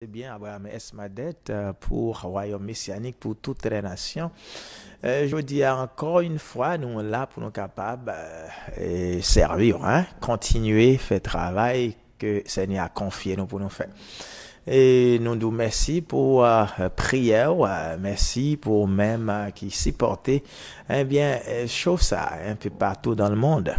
C'est bien, Abraham Esmadet pour Royaume Messianique, pour toutes les nations. Je dis encore une fois, nous sommes là pour nous capables de servir, hein, continuer, faire travail que le Seigneur a confié nous pour nous faire. Et nous nous merci pour prière, merci pour même qui supporter, eh bien, chauffe ça un peu partout dans le monde.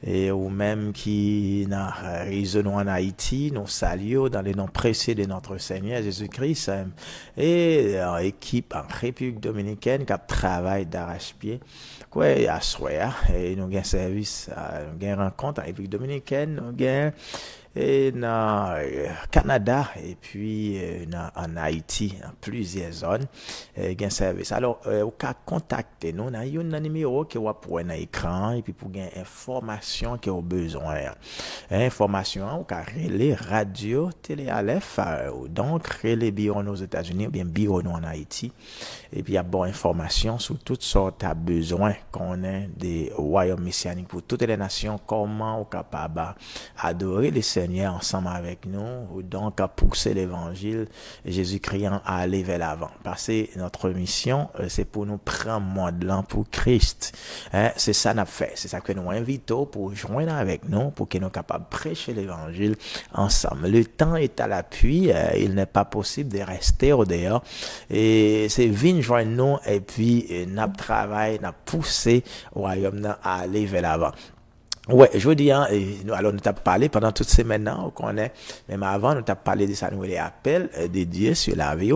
Et ou même qui n'a raison en Haïti, nous saluons dans les noms précieux de notre Seigneur Jésus-Christ et équipe en République Dominicaine qui travaille d'arrache-pied. Quoi, à soir, et nous avons service, nous avons rencontre en République Dominicaine, nous avons et dans Canada et puis en Haïti, dans plusieurs zones, gain service. Alors, vous pouvez contacter nous, dans un numéro que vous pouvez dans l'écran et puis pour gagner information que vous avez besoin. Information, vous pouvez relais radio, télé Aleph, donc relais bureau aux États-Unis ou bien bureau en Haïti. Et puis il y a bonne information sur toutes sortes de besoins qu'on a des royaumes messianiques pour toutes les nations, comment on est capable d'adorer les Seigneur ensemble avec nous, donc à pousser l'évangile Jésus-Christ à aller vers l'avant. Parce que notre mission, c'est pour nous prendre monde là pour Christ. C'est ça qu'on a fait. C'est ça que nous invitons pour joindre avec nous, pour que nous soyons capables de prêcher l'évangile ensemble. Le temps est à l'appui. Il n'est pas possible de rester au dehors. Et c'est venir joindre nous et puis nous travaillons, nous pousser au royaume à aller vers l'avant. Ouais, je veux dire, alors nous t'avons parlé pendant toutes ces maintenant, qu'on est, même avant, nous t'avons parlé de ça, nous les appels de Dieu sur la vie,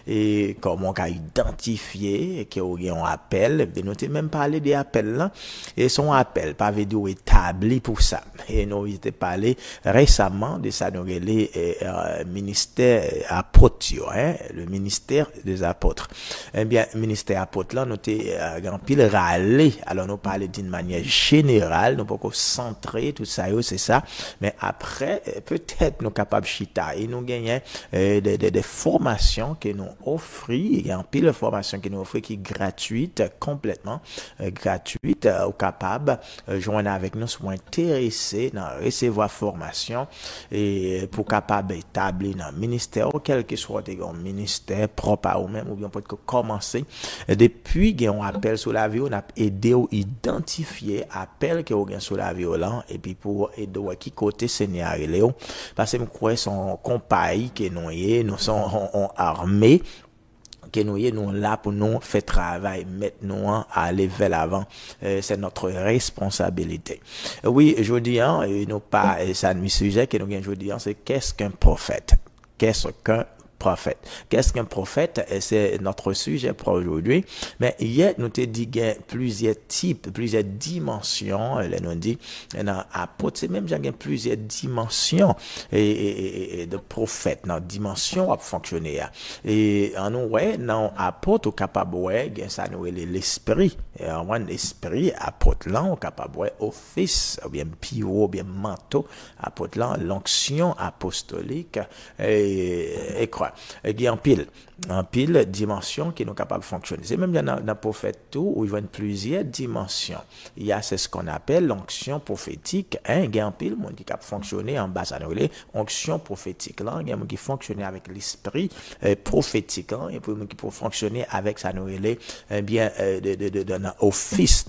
et comment on a identifié qu'il y a un appel, et nous t'avons même parlé des appels là, et son appel, pas veut dire établi pour ça. Et nous avons parlé récemment de ça, nous les ministère apôtre, hein, le ministère des apôtres. Eh bien, ministère apôtre là, nous t'avons grand pile râlé, alors nous parlé d'une manière générale, nous pas centré tout ça c'est ça, mais après peut-être nous capables chita et nous gagnons des formations que nous offrons, il y a un pile de formations que nous offrons qui est gratuite, complètement gratuite, ou capable joindre avec nous, soit intéressé dans recevoir formation et pour capable établir dans ministère, quel que soit un ministère propre à vous-même, ou bien peut commencer depuis qu'il y a un appel sur la vie, on a aidé ou identifier appel que vous avez sur la violent et puis pour aider qui côté Seigneur Léo parce que nous croyons son compagnie que nous sommes armés que nous là pour nous faire travail maintenant à aller vers l'avant, c'est notre responsabilité. Oui, je dis nous pas ça nous sujet que nous gagne je dis c'est qu'est-ce qu'un prophète? Qu'est-ce qu'un prophète? Qu'est-ce qu'un prophète? C'est notre sujet pour aujourd'hui. Mais hier, nous t'ai dit qu'il y a plusieurs types, plusieurs dimensions. Là, nous dit, dans apôtre, c'est même, j'ai plusieurs dimensions et de prophète, dans dimension à fonctionner. Et en nous, ouais, dans apôtre, au capable, ouais, ça nous est l'esprit. Et en moins, l'esprit, apôtre, là, au capable, ouais, office, ou bien pio, ou bien manteau, apôtre, là, l'onction apostolique, et quoi. Il y a en pile dimensions qui sont capables de fonctionner. C'est même dans le prophète tout où il y a plusieurs dimensions. Il y a ce qu'on appelle l'onction prophétique. Il y a en pile monde qui capable fonctionner en bas à onction prophétique là, il y a monde qui fonctionne avec l'esprit prophétique là, et puis qui peut fonctionner avec ça nous bien dans office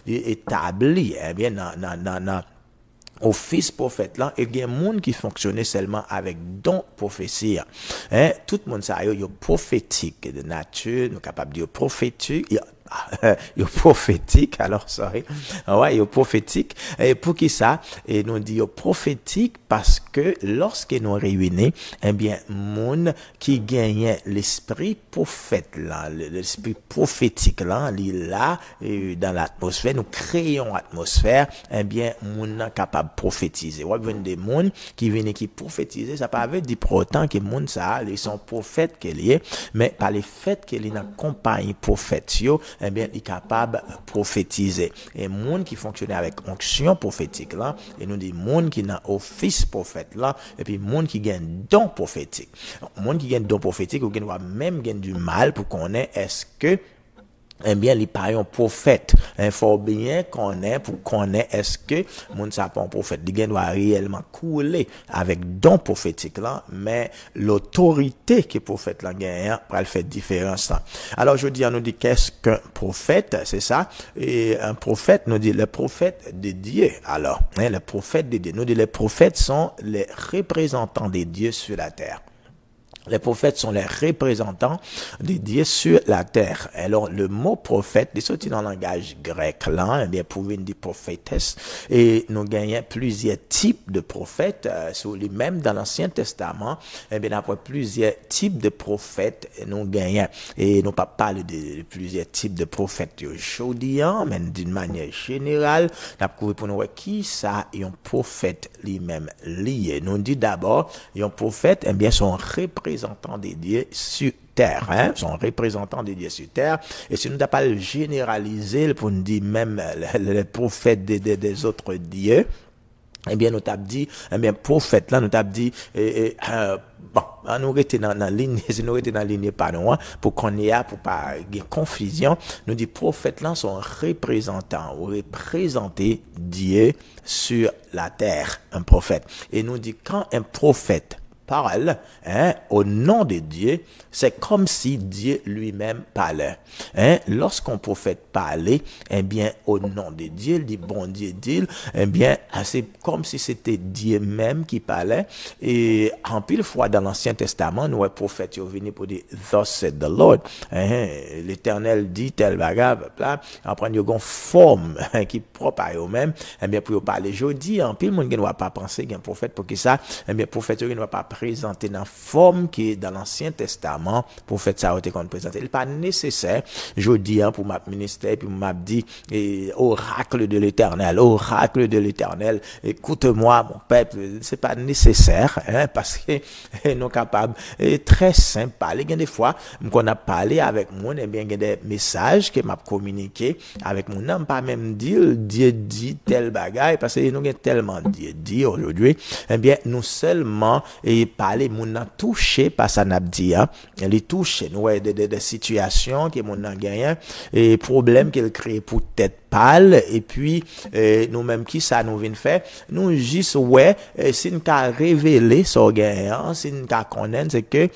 établi bien dans office prophète là et il y a monde qui fonctionnait seulement avec don prophétie tout le monde ça yo prophétique de nature nous capable de dire prophétique yo prophétique alors sorry ouais yo prophétique et pour qui ça et nous dit yo prophétique parce que lorsque nous réunis eh bien monde qui gagne l'esprit prophète là l'esprit prophétique là dans l'atmosphère nous créons atmosphère eh bien monde capable de prophétiser ouais venir des monde qui viennent qui prophétiser ça pas veut dire pour autant que monde ça ils sont prophètes que lié mais par les faits que les accompagne prophète yo eh bien, il est capable de prophétiser. Et monde qui fonctionne avec onction prophétique là, et nous dit monde qui n'a office prophète là, et puis monde qui gagne don prophétique. Monde qui gagne don prophétique, ou qui va même gagner du mal pour qu'on ait est-ce que eh bien, les parents prophètes, il faut bien connaître pour connaître est-ce que mon sapon prophète, il doit réellement couler avec don prophétique là, mais l'autorité que prophète là gagne, pour le faire différence là. Alors, je dis, on nous dit qu'est-ce qu'un prophète, c'est ça, et un prophète, nous dit le prophète de Dieu. Alors, le prophète de Dieu, nous dit les prophètes sont les représentants de Dieu sur la terre. Les prophètes sont les représentants de Dieu sur la terre. Alors, le mot prophète, il sorti dans le langage grec, là, eh bien, pour venir dire prophétesse, et nous gagnons plusieurs types de prophètes, sur les mêmes dans l'Ancien Testament, eh bien, après plusieurs types de prophètes, nous gagnons, et nous pas parler de plusieurs types de prophètes, aujourd'hui, mais d'une manière générale, nous avons pour nous qui ça, un prophète lui-même lié. Nous dit d'abord, un prophète, eh bien, son représentant des dieux sur terre, sont représentants des dieux sur terre, et si nous n'avons pas le généraliser pour nous dire même les prophètes des autres dieux, eh bien, nous t'avons dit, eh bien, prophète là, nous t'avons dit, bon, nous étions dans la ligne, si nous étions dans la ligne pas nous, pour qu'on y a, pour pas y ait confusion, nous dit, prophètes là sont représentants, ou représenter Dieu sur la terre, un prophète. Et nous dit, quand un prophète parle, au nom de Dieu, c'est comme si Dieu lui-même parlait. Lorsqu'un prophète parlait, eh bien, au nom de Dieu, il dit, bon Dieu dit, eh bien, c'est comme si c'était Dieu même qui parlait. Et en pile fois dans l'Ancien Testament, nous, les prophètes, ils viennent pour dire, thus said the Lord. L'Éternel dit, tel bagage, là, après, ils ont une forme qui est propre à eux-mêmes, eh bien, pour parler. Je dis, en pile, monde ne va pas penser qu'un prophète, pour que ça, eh bien, prophète, il ne va pas présenté dans la forme qui est dans l'Ancien Testament pour faire ça qu'on présente. Il n'est pas nécessaire, je dis, pour ma ministère, puis m'a dit, oracle de l'Éternel, écoute-moi, mon peuple, c'est pas nécessaire, parce que nous capables, très simple, parler. Il y a des fois, qu'on a parlé avec moi, eh bien, il y a des messages que m'a communiqué avec mon âme, pas même dire, Dieu dit tel bagaille, parce que nous avons tellement Dieu dit aujourd'hui, eh bien, nous seulement, et parler, moun nan touché par ça n'a dit, il touche, nous, des situations que moun nan gagne, et problèmes qu'il crée pour tête pâle, et puis, nous-mêmes, qui ça nous vient faire, nous, juste, ouais, si nous qu'a révélé, ça gagne, si nous qu'a connaître, c'est que,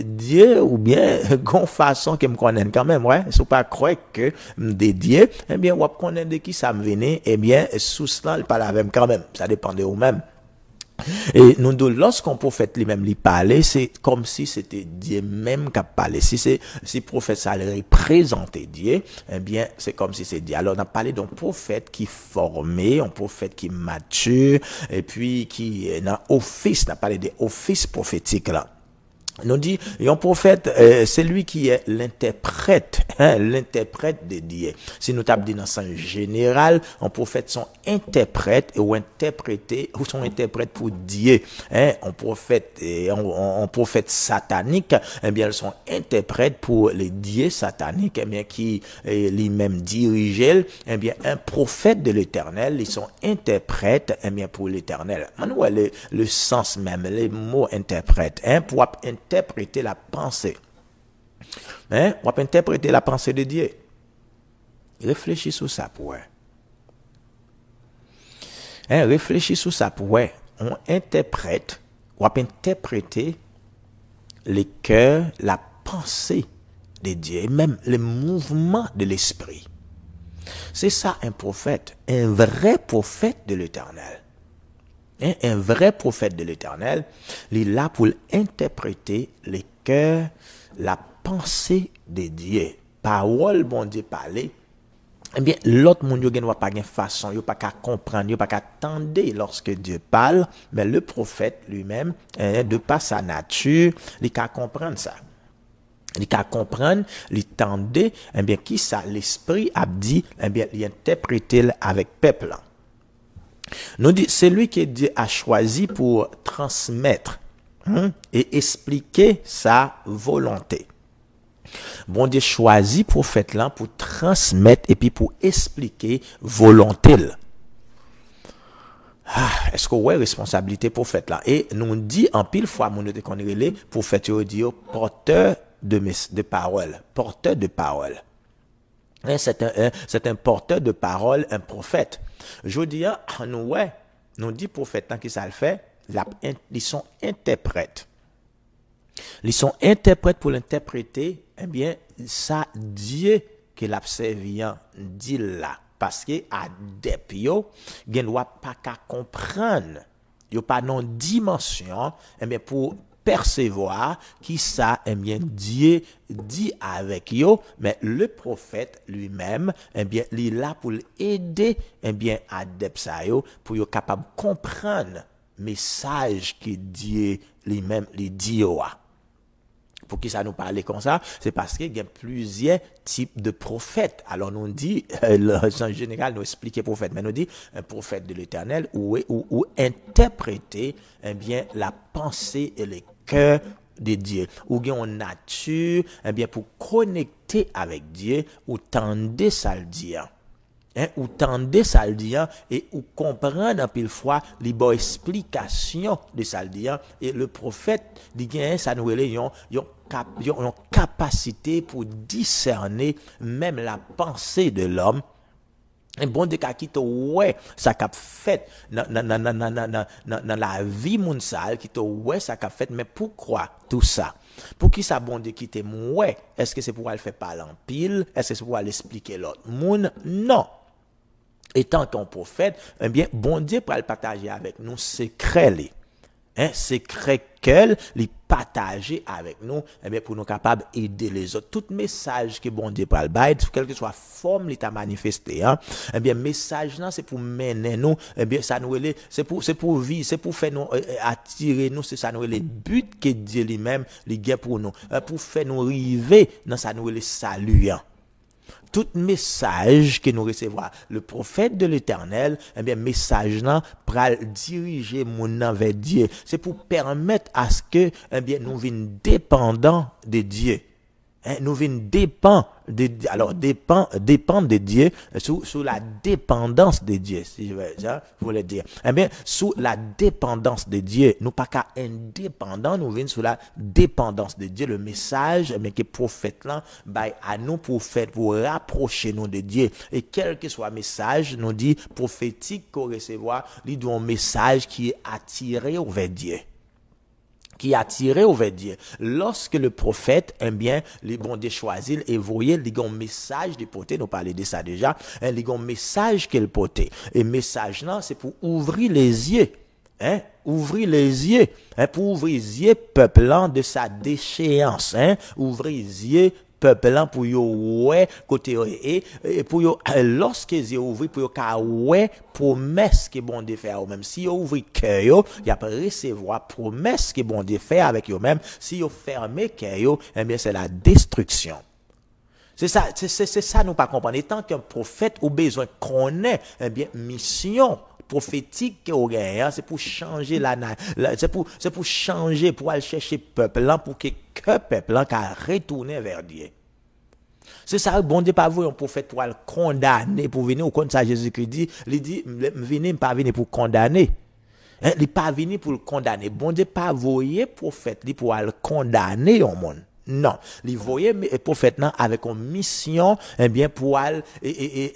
Dieu, ou bien, gon façon que me connaît quand même, ouais, c'est pas croire que, des dieux, eh bien, ou connaître de qui ça me venait, eh bien, sous cela, il parle avec quand même, ça dépendait ou même. Et nous, lorsqu'on prophète lui-même lui parlait, c'est comme si c'était Dieu même qui a parlé. Si prophète ça allait représenter Dieu, eh bien, c'est comme si c'est Dieu. Alors, on a parlé d'un prophète qui formé, un prophète qui mature, et puis qui est dans office, on a parlé des offices prophétiques là. Nous dit, un prophète, c'est lui qui est l'interprète, l'interprète de Dieu. Si nous t'avons dit dans le sens général, un prophète sont interprètes ou interprétés, ou sont interprètes pour Dieu. Un prophète satanique, eh bien, ils sont interprètes pour les dieux sataniques, eh bien, qui lui-même dirigent, eh bien, un prophète de l'Éternel, ils sont interprètes, eh bien, pour l'Éternel. Maintenant, le sens même, les mots interprètes, pour interpréter la pensée. On va interpréter la pensée de Dieu. Réfléchis sur ça pour réfléchis sur ça pour on interprète, on va interpréter les cœurs, la pensée de Dieu, et même les mouvements de l'esprit. C'est ça un prophète, un vrai prophète de l'Éternel. Un vrai prophète de l'Éternel, il est là pour interpréter les cœurs, la pensée de Dieu. Parole, bon Dieu, parler. Eh bien, l'autre monde, il n'y a pas de façon, il n'y a pas qu'à comprendre, il n'y a pas qu'à attendre lorsque Dieu parle, mais le prophète lui-même, de par sa nature, il qu'à comprendre ça. Il qu'à comprendre, il tendait, eh bien, qui ça, l'esprit a dit, eh bien, il interprète avec peuple. Nous dit, c'est lui que Dieu a choisi pour transmettre et expliquer sa volonté. Bon Dieu choisit prophète là pour transmettre et puis pour expliquer volonté. Est-ce que ouais responsabilité prophète là? Et nous dit en pile fois mon nous qu'on relé prophète dit porteur de parole, porteur de parole. C'est un porteur de parole, un prophète. Je dis, nous dit prophète, tant que ça le fait, ils sont interprètes. Ils sont interprètes pour l'interpréter, eh bien, ça Dieu que l'observant dit là. Parce que adepte yo, gen doit pas qu'à comprendre. Yo pas non dimension, eh bien, pour percevoir qui ça, eh bien, Dieu dit avec yo, mais le prophète lui-même, eh bien, il est là pour aider, eh bien, adepte ça yo, pour yo capable comprendre message que Dieu lui-même lui dit yo. Pour qui ça nous parle comme ça? C'est parce qu'il y a plusieurs types de prophètes. Alors, nous dit, en général, nous explique prophète, mais nous dit un prophète de l'Éternel ou interpréter, eh bien, la pensée et le cœur de Dieu. Ou bien en nature, eh bien, pour connecter avec Dieu, ou tendre ça le dire. Ou tendez ça le dire et ou comprendre un peu fois les bonnes explications de ça le dire et le prophète dit que ça nous une capacité pour discerner même la pensée de l'homme. Et bon de qui te ouais ça qu'a fait dans la vie mondiale qui te ouais ça qu'a fait mais pourquoi tout ça pour qui ça bon de qui te ouais est-ce que c'est pour le faire parler en pile est-ce que c'est pour l'expliquer l'autre monde non. Étant qu'un prophète, eh bien, bon Dieu pour le partager avec nous, secret secret qu'elle, les partager avec nous, eh bien, pour nous capables d'aider les autres. Tout message que bon Dieu pour le bail, quelle que soit forme, il t'a manifesté, eh bien, message là, c'est pour mener nous, eh bien, ça nous c'est pour vivre, c'est pour faire nous, attirer nous, c'est ça nous les buts que Dieu lui-même, les gagne pour nous, pour faire nous arriver dans ça nous les salut, tout message que nous recevons, le prophète de l'Éternel, eh bien, message là, pour diriger mon vers Dieu. C'est pour permettre à ce que, eh bien, nous venions dépendants de Dieu. Nous venions dépendre de Dieu, sous la dépendance de Dieu, si je voulais dire. Eh bien, sous la dépendance de Dieu, nous pas qu'à indépendants, nous venons sous la dépendance de Dieu. Le message, mais que prophète là, à nous pour rapprocher nous de Dieu. Et quel que soit le message, nous dit prophétique qu'on recevoir, il doit un message qui est attiré vers Dieu. Qui a tiré vers Dieu. Lorsque le prophète, eh bien, les bons de choisir et voyez, les grands messages de porter, nous parlons de ça déjà, les grands messages qu'il portait. Et message là, c'est pour ouvrir les yeux. Ouvrir les yeux, pour ouvrir les yeux, peuplant de sa déchéance, ouvrir les yeux, peuplant pour yo ouais côté et pour yo lorsque yo ouvri pour yo ka ouais promesse que bon Dieu fait ou même si yo ouvri cœur yo y a recevoir promesse que bon Dieu fait avec yo même si yo fermé cœur yo eh bien c'est la destruction. C'est ça nous pas comprendre. Tant qu'un prophète au besoin connaît eh bien mission prophétique au gain, c'est pour changer c'est pour changer, pour aller chercher peuple là, pour que peuple là retourner vers Dieu. C'est ça, bon Dieu pas vous un prophète pour le condamner, pour venir au compte ça Jésus-Christ dit, il dit, venez pas venir pour condamner. Il n'est pas venu pour le condamner. Bon Dieu pas voyer prophète pour le condamner au monde. Non, il voyait prophète là avec une mission, eh bien pour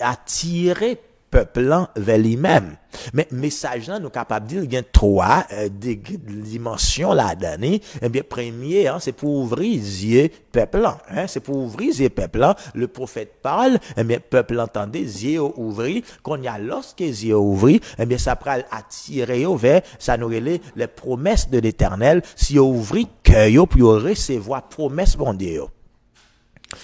attirer peuple vers lui-même. Mais message là nous capable dire il y a trois dimensions là donné. Eh bien premier c'est pour ouvrir les yeux peuple là, c'est pour ouvrir les yeux peuple là. Le prophète parle, eh bien peuple entendait les yeux ouvrir. Quand il y a lorsque les yeux ouvrent, eh bien ça prend attirer vers ça nous les promesses de l'Éternel. Si on ouvre cœur pour recevoir promesse bon Dieu.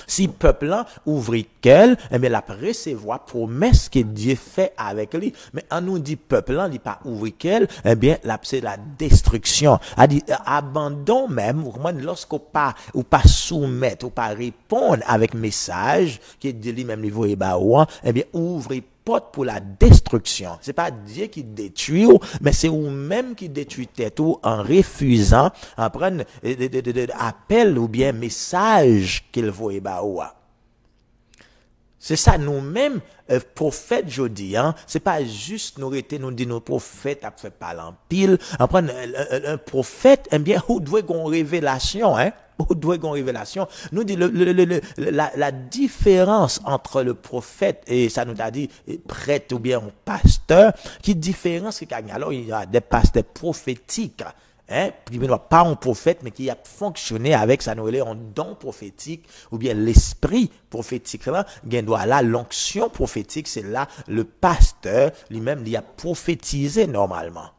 Si peuple là ouvre qu'elle, eh bien la recevoir promesse que Dieu fait avec lui. Mais on nous dit peuple là, il pas ouvre qu'elle, eh bien là c'est la destruction. A dit abandon même, lorsqu'on pas ou pas soumettre ou pas répondre avec message que Dieu lui-même lui voyait ba eh bien ouvre porte pour la destruction. C'est pas Dieu qui détruit, mais c'est vous-même qui détruisez tout en refusant en prendre appel ou bien message qu'il voit. C'est ça, nous-mêmes, prophètes, je dis, hein, c'est pas juste nous rester, nous dire nos prophètes, a fait parler en pile. Après, un prophète, eh bien, où doit qu'on révélation, hein? Où doit qu'on révélation? Nous dit la différence entre le prophète et ça nous a dit prêtre ou bien un pasteur, qui différence qu'il y a. Alors, il y a des pasteurs prophétiques. Hein, qui ne pas un prophète, mais qui a fonctionné avec ça, nous un don prophétique, ou bien l'esprit prophétique là, doit là, l'onction prophétique, c'est là, le pasteur, lui-même, il a prophétisé normalement.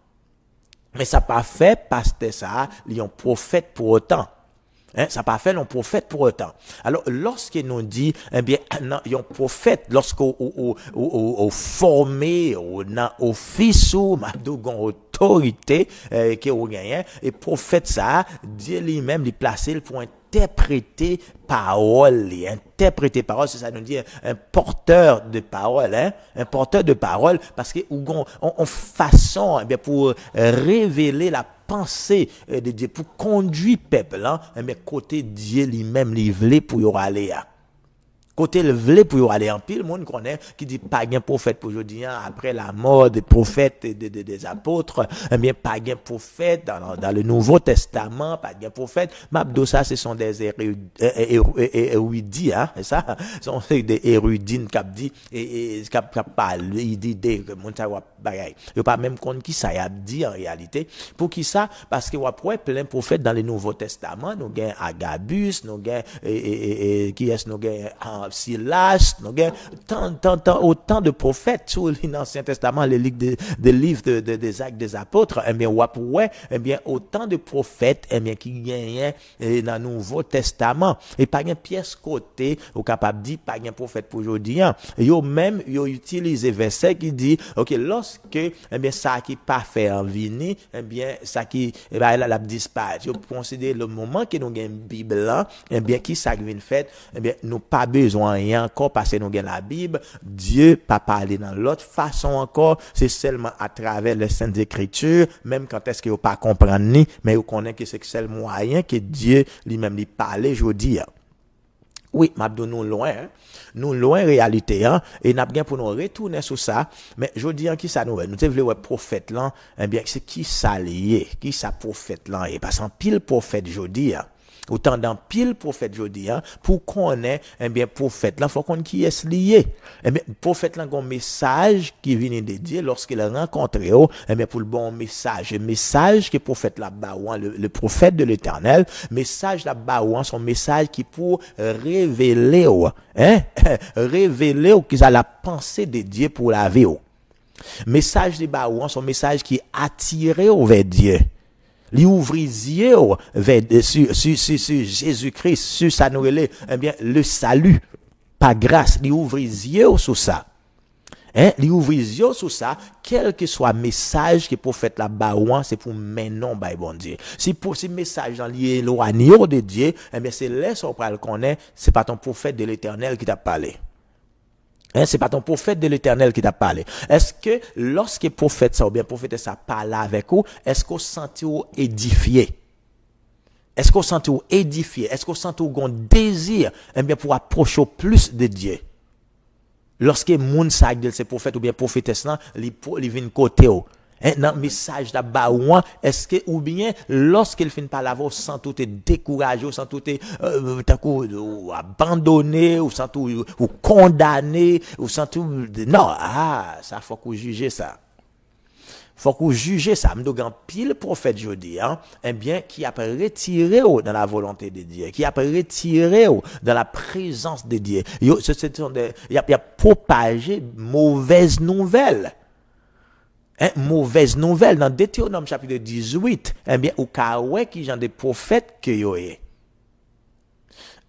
Mais ça n'a pas fait, pasteur ça, il est un prophète pour autant. Hein, ça n'a pas fait non prophète pour autant. Alors, lorsqu'il nous dit, eh bien, non, il y a un prophète, lorsqu'on formé, on a office ou, autorité, qui est gagné, et prophète ça, Dieu lui-même, il placé pour interpréter parole, interpréter parole, c'est ça nous dit un porteur de parole, hein, un porteur de parole, parce que on façon, eh bien, pour révéler la pensée de Dieu, pour conduire peuple, hein, eh bien, côté Dieu lui-même, il voulait pour y aller. Côté le vle pour y aller en pile, le monde connaît qui dit pas gain prophète pour aujourd'hui, après la mort des prophètes et des apôtres, eh bien, pas gain prophète dans le Nouveau Testament, pas gain prophète. Mabdo, ça, ce sont des érudits, hein, c'est ça? Ce sont des érudits qui dit, qui parlent, ils disent que mon savoir bagaille. Il n'y a pas même compte qui ça y a dit en réalité. Pour qui ça? Parce que, après, plein de prophètes dans le Nouveau Testament, nous gagnons Agabus, nous gagnons, qui est-ce, nous gagnons, Silas, autant de prophètes sur l'Ancien Testament, les livres des Actes des Apôtres, eh bien, eh bien, autant de prophètes, eh bien, qui gagnent dans le Nouveau Testament. Et pas une pièce côté, au capable de dire, pas un prophète pour aujourd'hui. Yo même, yo utilise verset qui dit, ok, lorsque, eh bien, ça qui pas fait en vini, eh bien, ça qui, eh bien, elle a disparu. Yo considère le moment que nous avons une Bible là, eh bien, qui ça vient fait, eh bien, nous pas besoin rien encore parce que nous avons la Bible. Dieu pas parler dans l'autre façon encore. C'est seulement à travers les Saintes Écritures, même quand est-ce que vous pas comprendre ni, mais vous connaissez que c'est le seul moyen que Dieu lui-même lui parle aujourd'hui. Oui, m'abdou nous loin, hein? Nous loin réalité, hein? Et n'a bien pour nous retourner sur ça, mais je dis qui ça nous, nous devons le prophète là, eh bien, c'est qui ça lié, qui ça prophète là, et parce qu'en pile prophète, je dis, hein? Autant dans pile prophète jodi, hein, pour qu'on ait, eh bien, prophète là, faut qu'on qui est lié. Eh bien, prophète là, un message qui vient de Dieu lorsqu'il a rencontré, eh bien, pour le bon message. Le message que prophète là, le prophète de l'éternel, message là, son message qui pour révéler, hein, révéler, qu'ils a la pensée de Dieu pour la vie, message de son message qui attiré vers Dieu. Li ouvrir yeux vers sur Jésus-Christ, sur sa nouvelle, eh bien, le salut, par grâce, li ouvrir yeux sur ça. Hein, li ouvrir yeux sur ça, quel que soit message que prophète la baouan, c'est pour maintenant, bah, bon Dieu. Si pour ce message dans l'éloigné de Dieu, eh bien, c'est là, on peut le connaître, c'est pas ton prophète de l'éternel qui t'a parlé. Hein, c'est pas ton prophète de l'éternel qui t'a parlé. Est-ce que lorsque prophète ça ou bien prophète ça parle avec vous, est-ce qu'on senti ou édifié? Est-ce qu'on senti ou édifié? Est-ce qu'on senti ou un désir, eh bien, pour approcher plus de Dieu? Lorsque moun sa c'est prophète ou bien prophétesse là, li vient côté ou. Dans message là-bas, est-ce que, ou bien, lorsqu'il finit par l'avoir, sans tout est découragé, sans tout est, abandonné, ou sans tout, ou condamné, ou sans tout, non, ça, faut qu'on juge ça. Faut qu'on juge ça. M'dougan pile prophète jodi, hein, eh bien, qui a retiré dans la volonté de Dieu, qui a retiré dans la présence de Dieu. Il y a propagé mauvaise nouvelle. Mauvaise nouvelle dans Deutéronome chapitre 18, eh bien, au cas où qui genre des prophètes que yo est.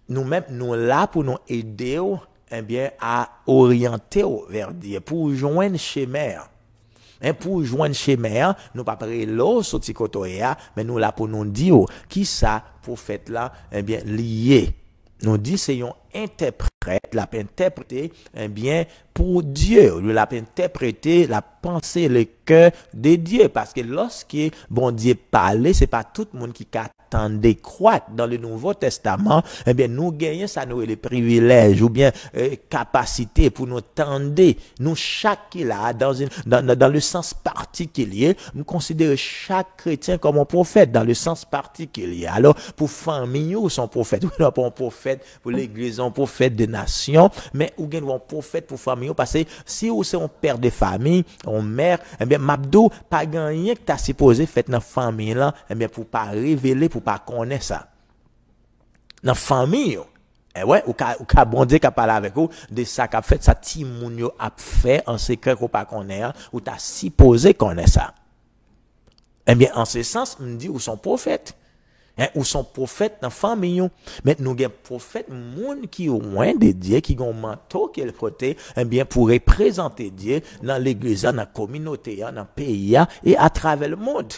Nous-mêmes, nous là pour nous aider, eh bien, à orienter vers Dieu, pour joindre chemin. Pour joindre chemin, nous pas parler l'eau sur Tikotoya, mais nous là pour nous dire, qui ça, prophète là, eh bien, lié. Nous dit c'est un interprète, l'a interprété, eh bien, pour Dieu. Lui l'a interprété la pensée, le cœur de Dieu. Parce que lorsque bon Dieu parlait, c'est pas tout le monde qui a tendez croître dans le Nouveau Testament, eh bien, nous gagnons ça, nous, les privilèges, ou bien, capacité pour nous tendre, nous, chaque là, dans le sens particulier, nous considérons chaque chrétien comme un prophète, dans le sens particulier. Alors, pour famille, ou son prophète, ou non, pas un prophète, pour l'église, un prophète de nation, mais ou bien un prophète pour famille, parce que si ou c'est un père de famille, un mère, eh bien, Mabdou, pas gagné que t'as supposé faire dans famille là, eh bien, pour pas révéler, pour pas connaître ça. Dans famille, eh ouais, ou ka bon Dieu ka parler avec vous de ça qu'a fait, ça ti moun yo a fait en secret qu'on pas connaît, ou t'as supposé connaître ça. Eh bien, en ce sens, on dit ou son prophète. Ou son prophète dans la famille. Mais nous avons prophète, moun qui au moins de Dieu, qui ont un manteau qui est porté, eh bien, pour représenter Dieu dans l'église, dans la communauté, dans le pays, et à travers le monde.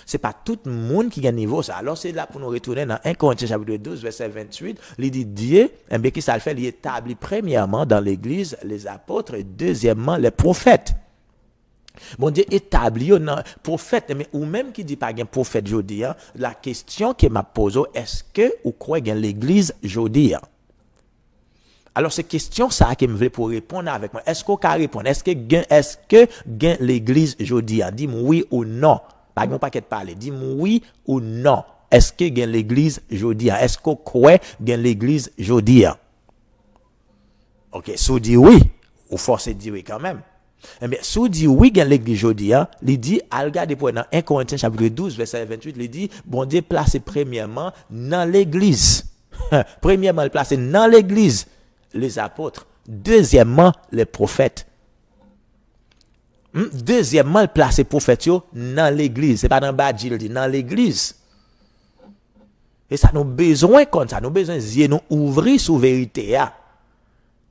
C'est pas tout le monde qui a un niveau ça. Alors, c'est là pour nous retourner dans 1 Corinthiens chapitre 12, verset 28. Il dit Dieu, eh bien, qui ça le fait, il établit premièrement dans l'église les apôtres et deuxièmement les prophètes. Bon Dieu établit un prophète, mais ou même qui dit pas un prophète jodi, la question que m'a posée, est-ce que ou croyez que l'église jodi? Alors c'est question ça que me voulait pour répondre avec moi. Est-ce qu'on peut répondre? Est-ce que l'église jodi? Dis-moi oui ou non. Pas un paquet de parler. Dis-moi oui ou non. Est-ce que l'église jodi? Est-ce qu'on croit que l'église jodi? OK, si vous dites oui, ou forcez de dire oui quand même. Eh bien, si vous dites oui, il y a l'église aujourd'hui, il dit, regardez pour dans 1 Corinthiens chapitre 12, verset 28, il dit, bon Dieu placé premièrement dans l'église. Premièrement, il placé dans l'église les apôtres. Deuxièmement, les prophètes. Deuxièmement, il placé les prophètes dans l'église. C'est pas dans le bas, il dit, dans l'église. Et ça nous besoin comme ça, nous besoin de nous ouvrir sous vérité.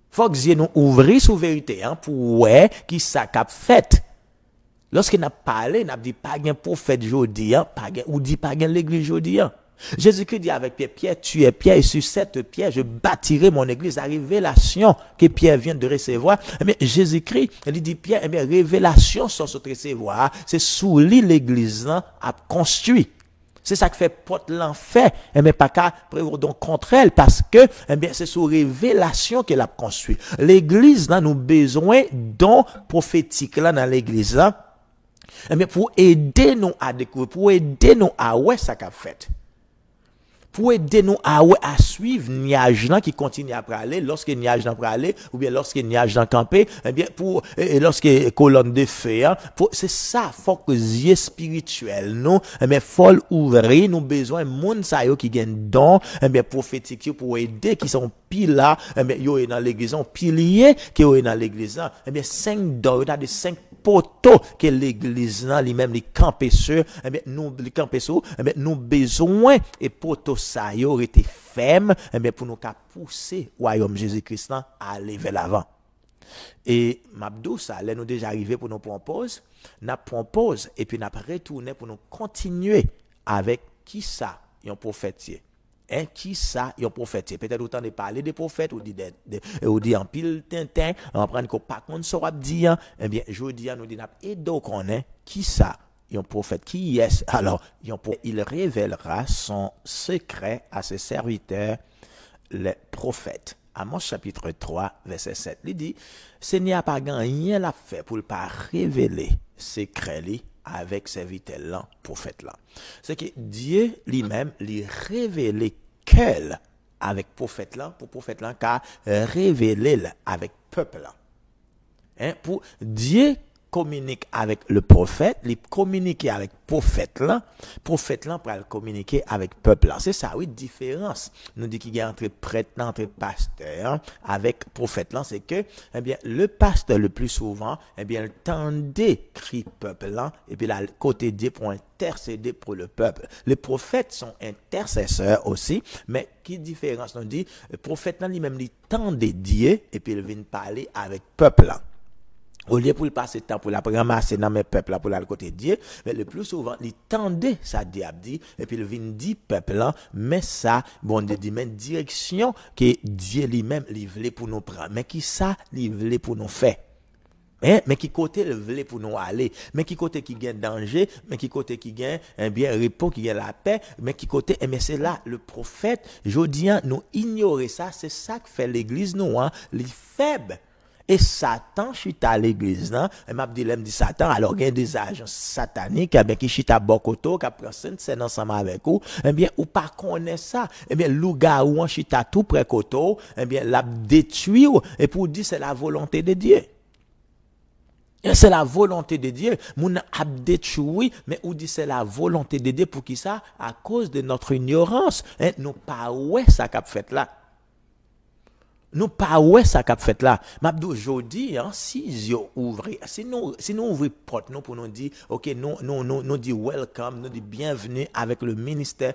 Faut que nous ouvrir sous vérité pour ouais qui ça qu'a fait. Lorsqu'il n'a parlé, n'a dit pas un prophète jodi, pas ou dit pas l'église jodi. Jésus-Christ dit avec Pierre, Pierre, tu es Pierre et sur cette pierre je bâtirai mon église. La révélation que Pierre vient de recevoir, mais Jésus-Christ, il dit Pierre, eh bien révélation sur ce recevoir, c'est sous l'église a construit. C'est ça que fait porte l'enfer, mais pas qu'à prévoir donc contre elle, parce que, eh bien, c'est sous révélation qu'elle a construit. L'église, là, nous besoin d'un prophétique, là, dans l'église, là, eh bien, pour aider nous à découvrir, pour aider nous à ouais, ça qu'a fait. Pour aider nous à suivre nuage qui continue à aller, lorsque nuage n'a pas aller, ou bien lorsque nuage n'a campé, eh bien, lorsque colonne de feu, c'est ça, faut que yeux spirituel, nous, eh bien, faut ouvrir, nous besoin, moun sa yo qui gagne don, eh bien, prophétique, pour aider, qui sont pile là, eh bien, yo est dans l'église, pilier, qui est dans l'église, eh bien, 5 dors, il y a des 5 poteaux que l'église là lui-même les camper sur, eh bien nous les camper sur, eh bien nous besoin et poteaux ça yo été ferme, eh bien pour nous pousser royaume Jésus-Christ à aller vers l'avant. Et m'abdou ça là nous déjà arrivé pour nous prendre pause, n'a prend pause et puis n'a retourner pour nous continuer avec qui ça un prophète. Qui ça, yon prophète. Peut-être autant de parler des prophètes, ou dit en pile tintin, on prend qu'on pas qu'on saura dire, eh bien, je dis à nous dire, et donc on est, qui ça, yon prophète, qui est, alors, il révélera son secret à ses serviteurs, les prophètes. Amos chapitre 3, verset 7, il dit, Seigneur pas rien l'a fait pour ne pas révéler secret li, avec serviteur là, prophète là. C'est que Dieu lui-même lui révélé qu'elle avec prophète là, pour prophète là, car révélé avec peuple là. Pour Dieu communique avec le prophète, il communique avec prophète là pour communiquer avec peuple là. C'est ça, oui, différence. Nous dit qu'il y a entre prêtre, entre pasteur, avec prophète là, c'est que, eh bien, le pasteur le plus souvent, eh bien, il tendait cri peuple là, et puis là, côté Dieu pour intercéder pour le peuple. Les prophètes sont intercesseurs aussi, mais qui différence? On dit, le prophète là, lui-même, il tendait Dieu, et puis il vient parler avec peuple là. Au lieu pour le passer temps pour la ramasser dans mes peuples là pour aller côté Dieu, mais le plus souvent il tendait ça diable dit et puis il vient dit peuple là mais ça bon Dieu dit même direction que Dieu lui-même il voulait pour nous prendre mais qui ça il voulait pour nous faire. Hein? Mais qui côté le voulait pour nous aller, mais qui côté qui gagne danger, mais qui côté qui gagne un bien repos, qui gagne la paix, mais qui côté, mais c'est là le prophète, je dis, nous ignorer ça, c'est ça que fait l'église nous, hein, les faibles. Et Satan chita à l'église, non? Et m'a dit Satan, alors il y a des agents sataniques, eh bien, qui chita bokoto, qui prend scène ensemble avec vous, eh bien, ou pas connaît ça, eh bien, loup-garou en chita tout près koto, eh bien, l'a détruit, et pour dire c'est la volonté de Dieu. C'est la volonté de Dieu. Moun a détruit, mais ou dit c'est la volonté de Dieu pour qui ça? À cause de notre ignorance. Hein? Nous pas ouais ça qu'a fait là. Nous pas ouais ça qu'a fait là. M'abdou aujourd'hui, hein, si nous ouvrons porte nous pour nous dire, ok, nous dit welcome, nous dit bienvenue avec le ministère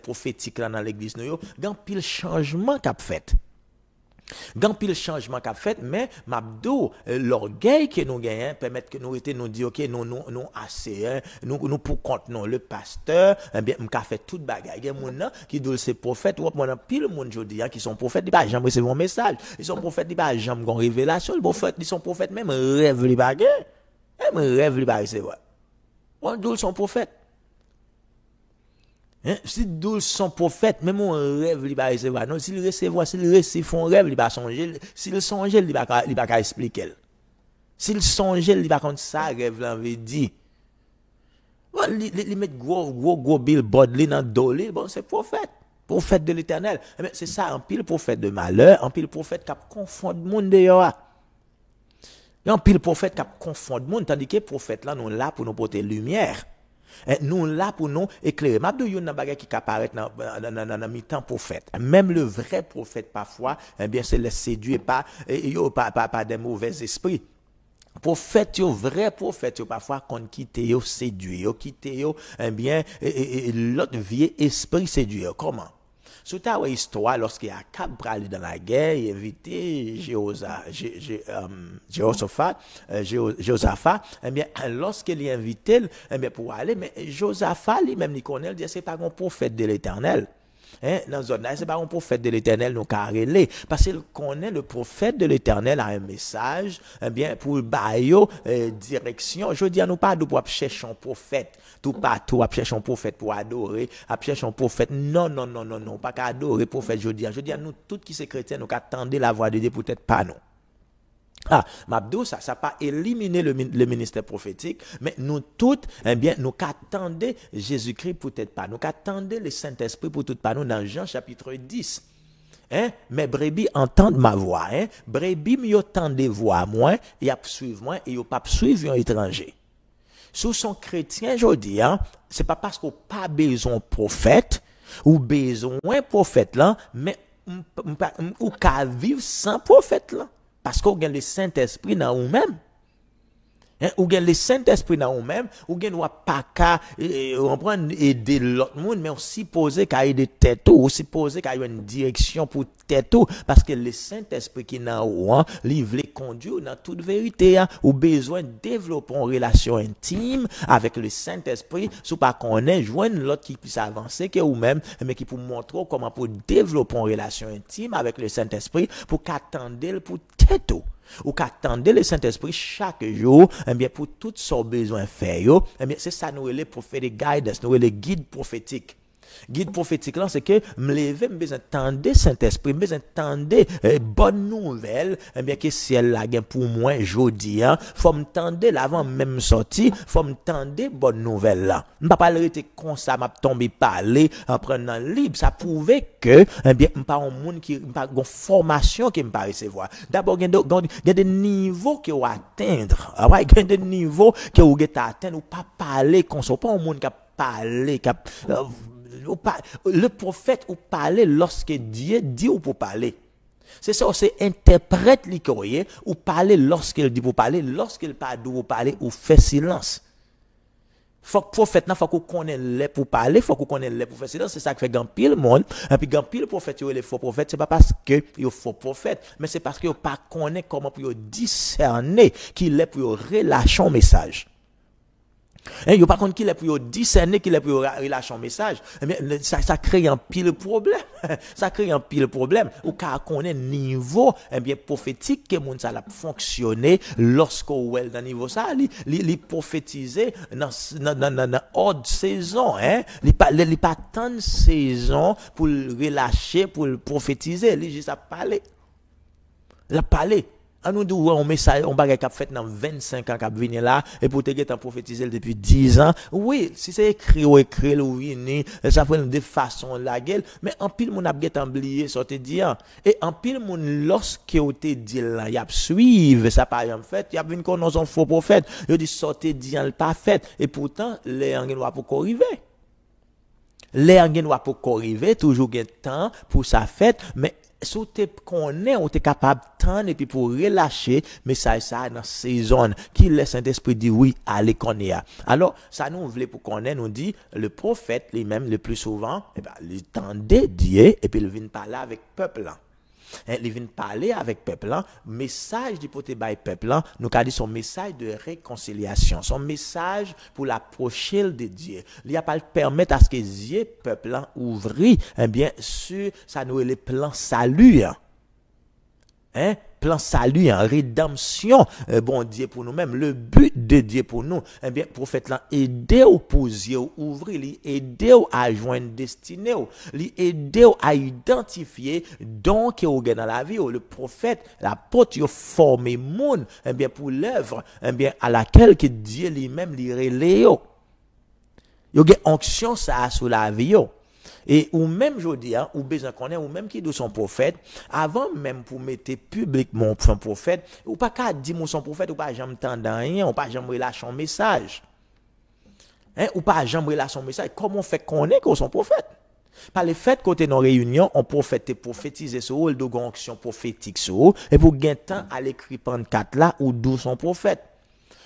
prophétique là dans l'église nous, grand pile changement qu'a fait. Gan pile changement qu'a fait, mais m'abdou l'orgueil que nous gagnons permet que nous dire ok nous assez hein, nous pour compte non le pasteur eh bien m'ka fait toute bagaille gen moun qui doit c'est prophète ou mon pile monde jodi qui sont prophètes ils pas jamais recevoir un message ils sont prophètes ils pas jamais gon révélation le prophète ils sont prophètes même rêve li pas même rêve li pas recevoir on doit sont prophètes. Hein? Si douze sont prophètes, même un rêve, il va recevoir. Non, s'il recevoir, s'il reçoit un rêve, il va songer. S'il songe, il va expliquer. S'il songe, il va contre ça, rêve, l'envie dit. Bon, il met gros billboard, li dans dolé, bon, c'est prophète. Prophète de l'éternel. Mais c'est ça, un pile prophète de malheur, un pile prophète qui confond le monde d'ailleurs. Un pile prophète qui confond le monde, tandis que prophète là, nous là pour nous porter lumière. Nous là pour nous éclairer. Mabdou yon nan bagay qui apparaît dans mi-temps prophète. Même le vrai prophète parfois, eh bien c'est le séduit pas des mauvais esprits. Prophète yo vrai prophète yo parfois qu'on quitte yo séduit yo quitte yo eh bien l'autre vieux esprit séduit yo. Comment? Sous ta histoire, lorsqu'il y a Akab pour aller dans la guerre, il invité Jéhoshaphat, eh bien, lorsqu'il est invité, eh bien, pour aller, mais Josaphat, lui-même, il connaît, il dit, c'est pas un prophète de l'Éternel. Hein, dans zone là, c'est pas un prophète de l'Éternel nous carrelé parce qu'il connaît le prophète de l'Éternel a un message eh bien pour bayo direction. Je dis à nous pas de pour chercher un prophète tout partout à chercher un prophète pour adorer, à chercher un prophète non pas qu'à adorer prophète je dis à nous tous qui sont chrétiens nous attendez la voix de Dieu peut-être pas nous. Ah, Mabdou, ça pas éliminé le ministère prophétique, mais nous toutes, eh bien, nous qu'attendons Jésus-Christ peut-être pas, nous qu'attendons le Saint-Esprit pour tout pas nous dans Jean chapitre 10. Hein? Mais brebis entendent ma voix, hein? Brebis m'y tendent voix moi, y a suivre moi et y pas suivre un étranger. Sous son chrétien, je dis, hein, c'est pas parce qu'on pas besoin prophète ou besoin prophète là, mais ou qu'à vivre sans prophète là. Parce qu'on gagne le Saint-Esprit dans nous-mêmes. Ou gagne le Saint-Esprit dans nous-mêmes, ou gagne pas qu'à aider l'autre monde, mais aussi poser qu'à aider tête ou aussi poser qu'à une direction pour tête ou parce que le Saint-Esprit qui est dans nous, il veut conduire dans toute vérité, ou besoin de développer une relation intime avec le Saint-Esprit, sous pas qu'on ait joindre l'autre qui puisse avancer que ou même, mais qui pour montrer comment pour développer une relation intime avec le Saint-Esprit pour qu'attendre pour tête ou. Ou qu'attendez le Saint-Esprit chaque jour, eh bien, pour tout son besoin faire, eh bien, c'est ça, nous, les prophétiques guidance, nous, les guides prophétiques. Guide prophétique là, c'est que me lever, me besoin tendre Saint-Esprit, me besoin tendre bonne nouvelle, eh bien que ciel la gain pour moi jodi hein, faut me tendre l'avant même sorti, faut me tendre bonne nouvelle là. M'pas pas rester comme ça, m'a tomber parler en prenant libre, ça prouvait que eh bien m'pas un monde qui pas une formation qui me pas recevoir. D'abord il y a des niveaux que ou atteindre. Ah ouais, il y a des niveaux que ou atteindre ou pas parler comme ça, pas un monde qui parler qui le prophète ou parler lorsque Dieu dit ou pour parler. C'est ça, c'est interprète l'icorier ou parler lorsqu'il dit pour parler, lorsqu'il parle pour parler ou fait silence. Faut que prophète n'a faut qu'on connaisse les pour parler, faut qu'on connaisse les pour faire silence, c'est ça qui fait grand pile monde. Et puis grand pile prophète les faux prophètes, c'est pas parce que il faux prophète, mais c'est parce que pas connaît comment pour discerner qu'il est pour relâcher un message. Yo par contre, qu'il est pour discerner, qu'il est pour relâcher un message, eh bien, ça crée un pile problème. Ça crée un pile problème. Ou car qu'on est niveau, eh bien, prophétique, que moun ça l'a fonctionné, lorsqu'on est dans niveau ça, li prophétiser dans ordre saison, hein. Li pas tant de saison pour relâcher, pour prophétiser, li juste à parler. La parler. À nous dire un message, on bagay k'ap fait dans 25 ans k'ap vini là, et pour te get prophétiser depuis 10 ans. Oui, si c'est écrit ou vini, ça prend de façon la gueule, mais en pile moun ap get oublié ça te dit. Et en pile moun lorsque ou te dit là, y a suivre ça par exemple fait, y a vinn connait un faux prophète, yo dit ça te dit pas fait et pourtant les en gen pour corriger. Les en gen pour corriger, toujours gen temps pour sa fête, mais si tu connais, ou tu es capable de et puis pour relâcher, mais ça dans saison qui laisse Saint-Esprit dire oui, allez connaître. Alors, ça nous voulait pour connaître, nous dit, le prophète lui-même, le plus souvent, il tendait Dieu, et puis il vient parler avec le peuple là. Il vient parler avec le peuple là, message du poté by peuple là, nous avons dit son message de réconciliation, son message pour l'approcher de Dieu. Il a pas le permettre à ce que Dieu peuple là ouvri, eh bien sur ça nous le plan salut. Hein? Plan salut, rédemption, bon Dieu pour nous-mêmes, le but de Dieu pour nous, eh bien, prophète là, aider au poser, ouvrir, aider à joindre destinée, aider à identifier donc au dans la vie, le prophète, l'apôtre, il formé monde, eh bien, pour l'œuvre, eh bien, à laquelle que Dieu lui-même lui relève. Il y a une onction ça sur la vie. Et ou même je dis, ou besoin qu'on ait, ou même qui doit son prophète, avant même pour mettre publiquement son prophète, ou pas qu'à dire son prophète, ou pas jamais tendre rien, ou pas jamais relâcher un message. Hein, ou pas jamais relâcher un message. Comment on fait qu'on est son prophète? Par le fait côté nos réunions, on prophète prophétiser sur le de action prophétique sur et pour gagner temps à l'écrit 4 là ou d'où son prophète.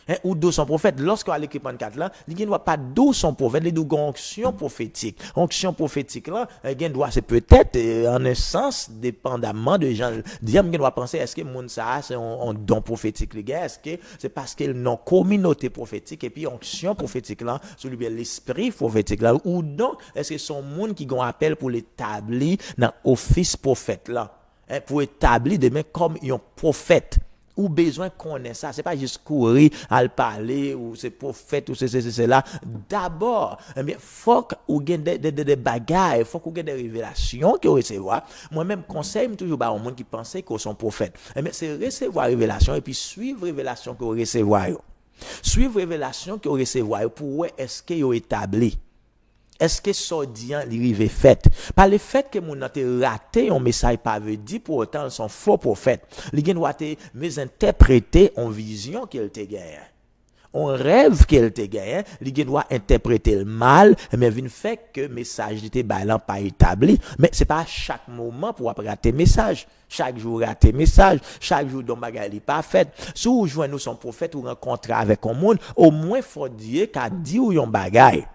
Hein, ou d'où son prophète, lorsqu'on a l'équipe 4 là, il ne doit pas d'où son prophète, il doit onction prophétique. Onction prophétique là, il doit, c'est peut-être, en un sens, dépendamment de gens, il doit penser, est-ce que moun ça, c'est un don prophétique, les gars, est-ce que c'est parce qu'ils n'ont communauté prophétique, et puis onction prophétique là, sur l'esprit prophétique là, ou non, est-ce que son monde qui gon appel pour l'établir dans office prophète là, hein, pour établir demain comme un prophète. Ou besoin qu'on ait ça, c'est pas juste courir à le parler ou c'est prophète ou c'est là. D'abord, eh bien faut ou gain des bagailles, faut qu'on gain des révélations que recevoir. Moi-même conseille toujours ba au monde qui pensait qu'on sont prophètes. Eh bien c'est recevoir révélation et puis suivre révélation que recevoir. Suivre révélation que recevoir pour ouais est-ce que yo établi. Est-ce que ça dit l'arrivée fait? Par le fait que mon a raté un message pas veut dire pour autant son faux prophète. Il doit te mésinterpréter en vision qu'il te gagne. On rêve qu'il te gagne, il doit interpréter le mal, mais vient fait que message était balan pas établi, mais c'est pas à chaque moment pour rater message. Chaque jour rater message, chaque jour don bagay pas fait. Si vous joignez nous son prophète ou rencontrer avec un monde, au moins faut dire qu'a dit ou yon bagay.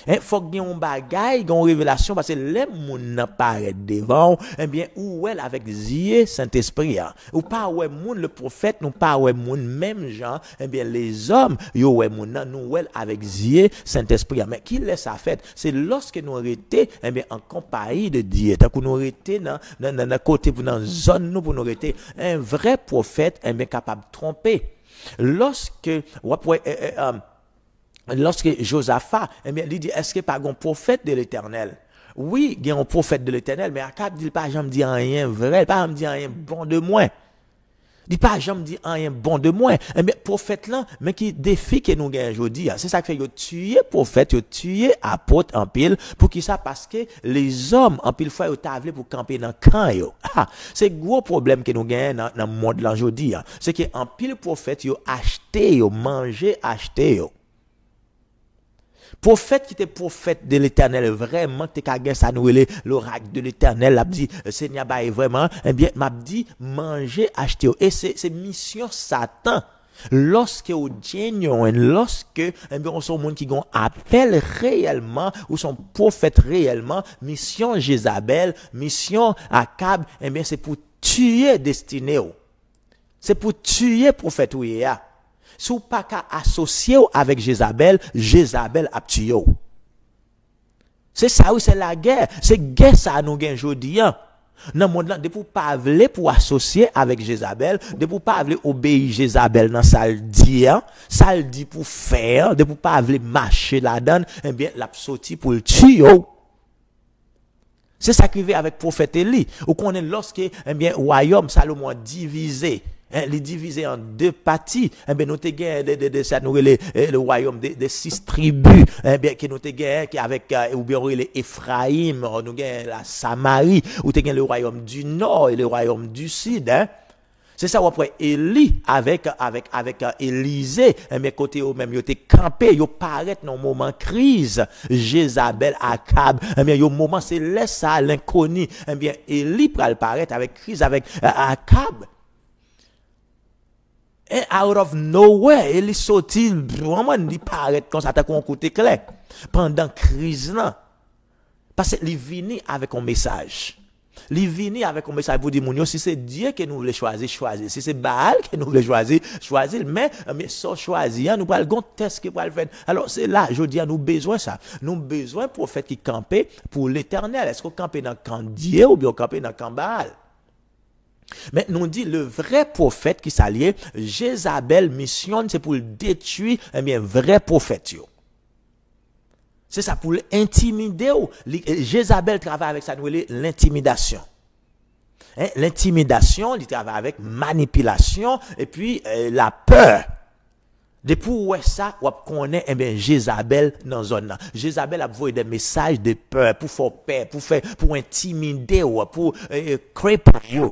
Il faut qu'il y ait un bagay, une révélation, parce que les gens n'apparaissent devant, eh bien, ou elle avec Dieu, Saint-Esprit, ou pas ouais moun le prophète, nous pas ouais moun même gens, eh bien, les hommes, yo ouais moun, nous ouais avec Dieu, Saint-Esprit, mais qui laisse ça fait, c'est lorsque nous arrêtons, eh bien, en compagnie de Dieu, tant que nous arrêtons dans côté, dans zone, nous, pour nous arrêter, un vrai prophète, eh bien, capable de tromper. Lorsque Josaphat, eh bien, il dit, est-ce que pas un prophète de l'Éternel? Oui, il y a un prophète de l'Éternel, mais Akab dit pas jamais dit rien vrai, pas jamais dit rien bon de moi. Il dit pas jamais dit rien bon de moi. Eh bien, prophète là, mais qui défie que nous gagnons aujourd'hui, c'est ça qui fait que tuer prophète, tuer apôtre en pile, pour qui ça? Parce que les hommes, en pile fois, ils ont pour camper dans le camp, yo. C'est gros problème que nous gagnons dans le monde là aujourd'hui, c'est que en pile prophète, ils ont acheté, ils ont mangé, acheté, yo. Prophète qui était prophète de l'Éternel, vraiment, t'es qu'à ça nous l'oracle de l'Éternel, l'a dit, Seigneur, bah, vraiment, eh bien, m'a dit, manger, acheter. Et c'est mission Satan. Lorsque au genuine, lorsque, eh bien, on sont monde qui ont appel réellement, ou sont prophètes réellement, mission Jézabel, mission Akab, eh bien, c'est pour tuer destiné. C'est pour tuer prophète, oui, Si vous pas qu'à associer avec Jézabel, Jézabel a tué. C'est ça, oui, c'est la guerre. C'est guerre ça nous gagne aujourd'hui. Dans le monde là, de pour pas vouloir pour associer avec Jézabel, de pour pas vouloir obéir Jézabel dans ça le dit pour faire, de pour pas vouloir marcher là-dedans, eh bien, l'a sorti pour le tuer. C'est ça qui arrive avec prophète Élie. Ou qu'on est lorsque, eh bien, royaume Salomon divisé. Les divisé en deux parties. Eh bien, nous te gagné ça nous le royaume de 6 tribus. Eh bien, que nous te gagné avec ou bien les Ephraïm, nous gagné la Samarie, ou te gagné le royaume du nord et le royaume du sud, hein. C'est ça après Élie avec Élisée, mais côté eux même yo te campé, yo paraît dans moment crise, Jézabel, Akab, mais yo moment c'est laisse ça l'inconnu, bien Élie pral paraître avec crise avec Akab. Et out of nowhere, il sorti, vraiment, il paraît comme ça, t'as qu'on côté clair. Pendant crise là. Parce qu'il vient avec un message. Il vient avec un message pour dire, si c'est Dieu que nous voulons choisir, choisir. Si c'est Baal que nous voulons choisir, choisir. Mais sans choisir, nous parlons de test qui va le faire. Alors, c'est là, je dis, nous besoin ça. Nous besoin prophète qui campait pour l'éternel. Est-ce qu'on campe dans le camp Dieu ou bien on campe dans le camp Baal? Mais nous dit le vrai prophète qui s'allie, Jézabel mission c'est pour le détruire, eh bien vrai prophète yo. C'est ça pour l'intimider. Jézabel travaille avec ça, nous l'intimidation. Hein? L'intimidation, il travaille avec manipulation et puis la peur. Depuis où ça, on connaît eh bien Jézabel dans zone là. Jézabel a envoyé des messages de peur pour faire peur, pour intimider ou pour cripple.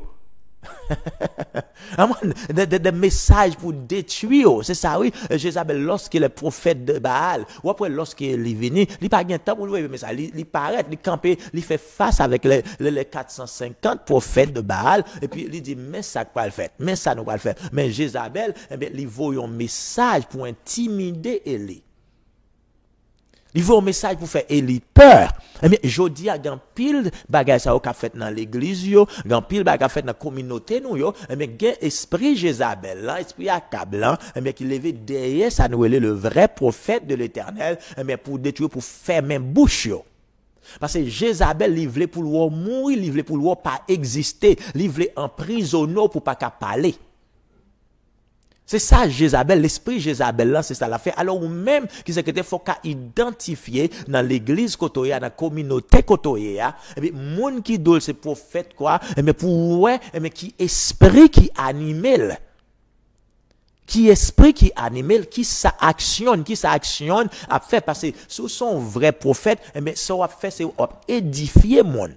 Des messages pour détruire, c'est ça, oui. Jézabel, lorsqu'il est prophète de Baal, ou après lorsqu'il est venu, il n'a pas de temps pour le message, il paraît, il campe, il fait face avec les 450 prophètes de Baal, et puis il dit, mais ça pas le faire, mais ça nous pas le faire. Mais Jézabel, eh bien, il voit un message pour intimider Élie. Il veut un message pour faire Élie peur. Eh bien, jodi a gan pile bagay ça qu'a fait dans l'église yo, gan pile bagay fait dans communauté nous yo, eh bien, gen esprit Jézabel là, esprit Akab là, eh bien, qui levé derrière ça nous le vrai prophète de l'Éternel, eh bien, pour détruire, pour faire même bouche yo. Parce que Jézabel, il voulait pour le mourir, il voulait pour le pas exister, il voulait emprisonner pour pas qu'à parler. C'est ça, Jézabel, l'esprit Jézabel là, c'est ça la fait. Alors, ou même, qui c'est que il faut qu'à identifier dans l'église kotoye, dans la communauté kotoye, et bien, moun qui dole ce prophète, quoi, et bien, pour, ouais, et bien, qui esprit qui anime, qui esprit qui anime, qui ça actionne, a fait, parce que, sous son vrai prophète, et bien, ça a fait, c'est édifier moun.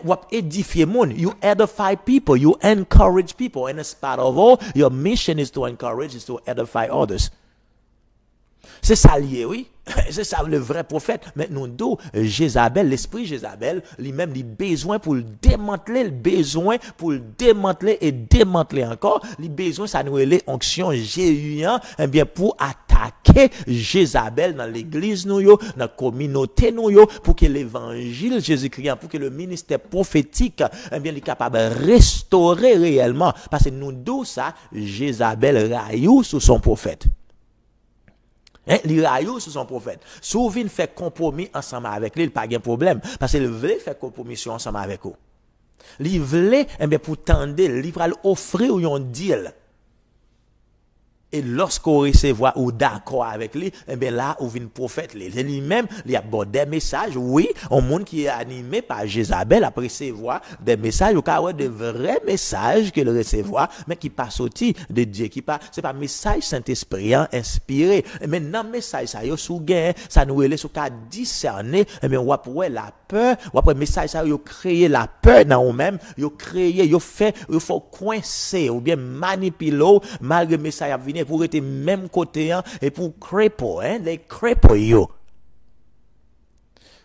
What edify moun, you edify people, you encourage people, and as part of all, your mission is to encourage, is to edify others. C'est ça lié, oui. C'est ça le vrai prophète. Mais nous, d'où Jézabel, l'esprit Jézabel, lui-même, il a besoin pour le démanteler, le besoin pour le démanteler et démanteler encore. Il a besoin, ça nous est l'onction géant, eh bien, pour attaquer Jézabel dans l'église, nous, dans la communauté, nous, pour que l'évangile Jésus-Christ, pour que le ministère prophétique, eh bien, il est capable de restaurer réellement. Parce que nous, d'où ça, Jézabel raillou sous son prophète. Il raillou sur son prophète. Souvent, il fait compromis ensemble avec lui, il n'a pas de problème. Parce qu'il voulait faire compromission ensemble avec vous. Il voulait, eh bien, pour tendre, il va offrir un deal. Et lorsqu'on recevra ou d'accord avec lui, eh bien là, on vient prophète. Lui-même, il y a bon des messages. Oui, un monde qui est animé par Jézabel a recevoir des messages, ou carrément de vrais messages qu'il recevra, mais qui pas sorti de Dieu, qui pas, c'est pas message Saint-Esprit inspiré. Mais dans le message, ça, sous gain, ça nous relève sur qu'à discerner, eh bien, on va la peur, ou après message, ça, yo créer la peur dans nous-mêmes, yo créer, yo fait, yo faut coincer, ou bien manipuler, malgré le message à venir, pour être même côté et pour cripple, les cripple yo.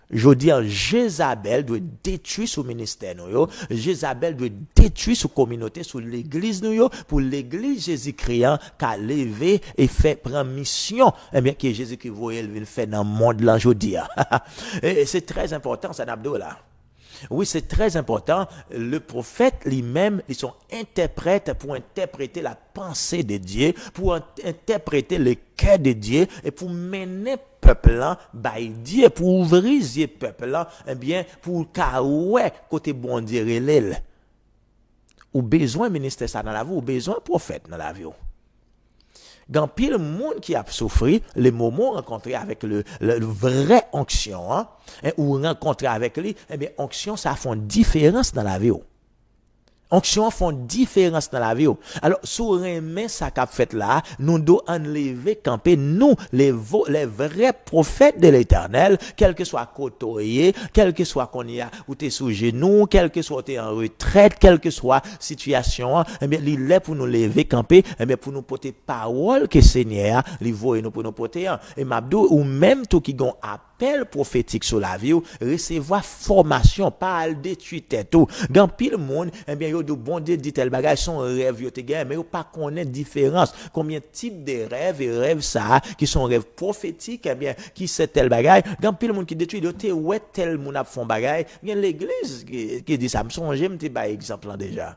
Je dis, Jézabel doit détruire son ministère, Jézabel doit détruire sa communauté, sur l'église, pour l'église Jésus-Christ, qu'a levé et fait prendre mission, eh bien, que Jésus-Christ voyait le faire dans le monde, là, je dis. Et c'est très important, ça, Nabdo, là. Oui, c'est très important. Le prophète lui-même, ils sont interprètes pour interpréter la pensée de Dieu, pour interpréter le cœur de Dieu et pour mener peuple là, by Dieu, pour ouvrir les peuple là, eh bien, pour ouais, côté bon Dieu relève. Ou besoin ministère ça dans la vie, ou besoin prophète dans la vie. Quand pile monde qui a souffert, les moments rencontrés avec le vrai onction, hein, ou rencontrés avec lui, eh bien, onction, ça fait une différence dans la vie. Onction font différence dans la vie. Alors, sous remet ça qu'a fait là, nous devons enlever, camper, nous, les vrais prophètes de l'éternel, quel que soit côtoyé, quel que soit qu'on y a, ou t'es sous genou, quel que soit t'es en retraite, quelle que soit situation, eh bien, il est pour nous lever, camper, eh bien, pour nous porter parole que Seigneur, il voit nous pour nous porter, et m'abdou, ou même tout qui gon appel prophétique sur la vie, recevoir formation, pas le détruire tout. Dans pile monde, eh bien, de bon Dieu dit tel bagage son rêve yo te gagne mais yo pas connaître différence combien de types de rêves et rêves ça qui sont rêves prophétiques eh bien qui c'est tel bagage dans pile monde qui détruit yo te ouais tel monde a font bagage bien l'église qui dit ça me songe me te ba exemple là déjà.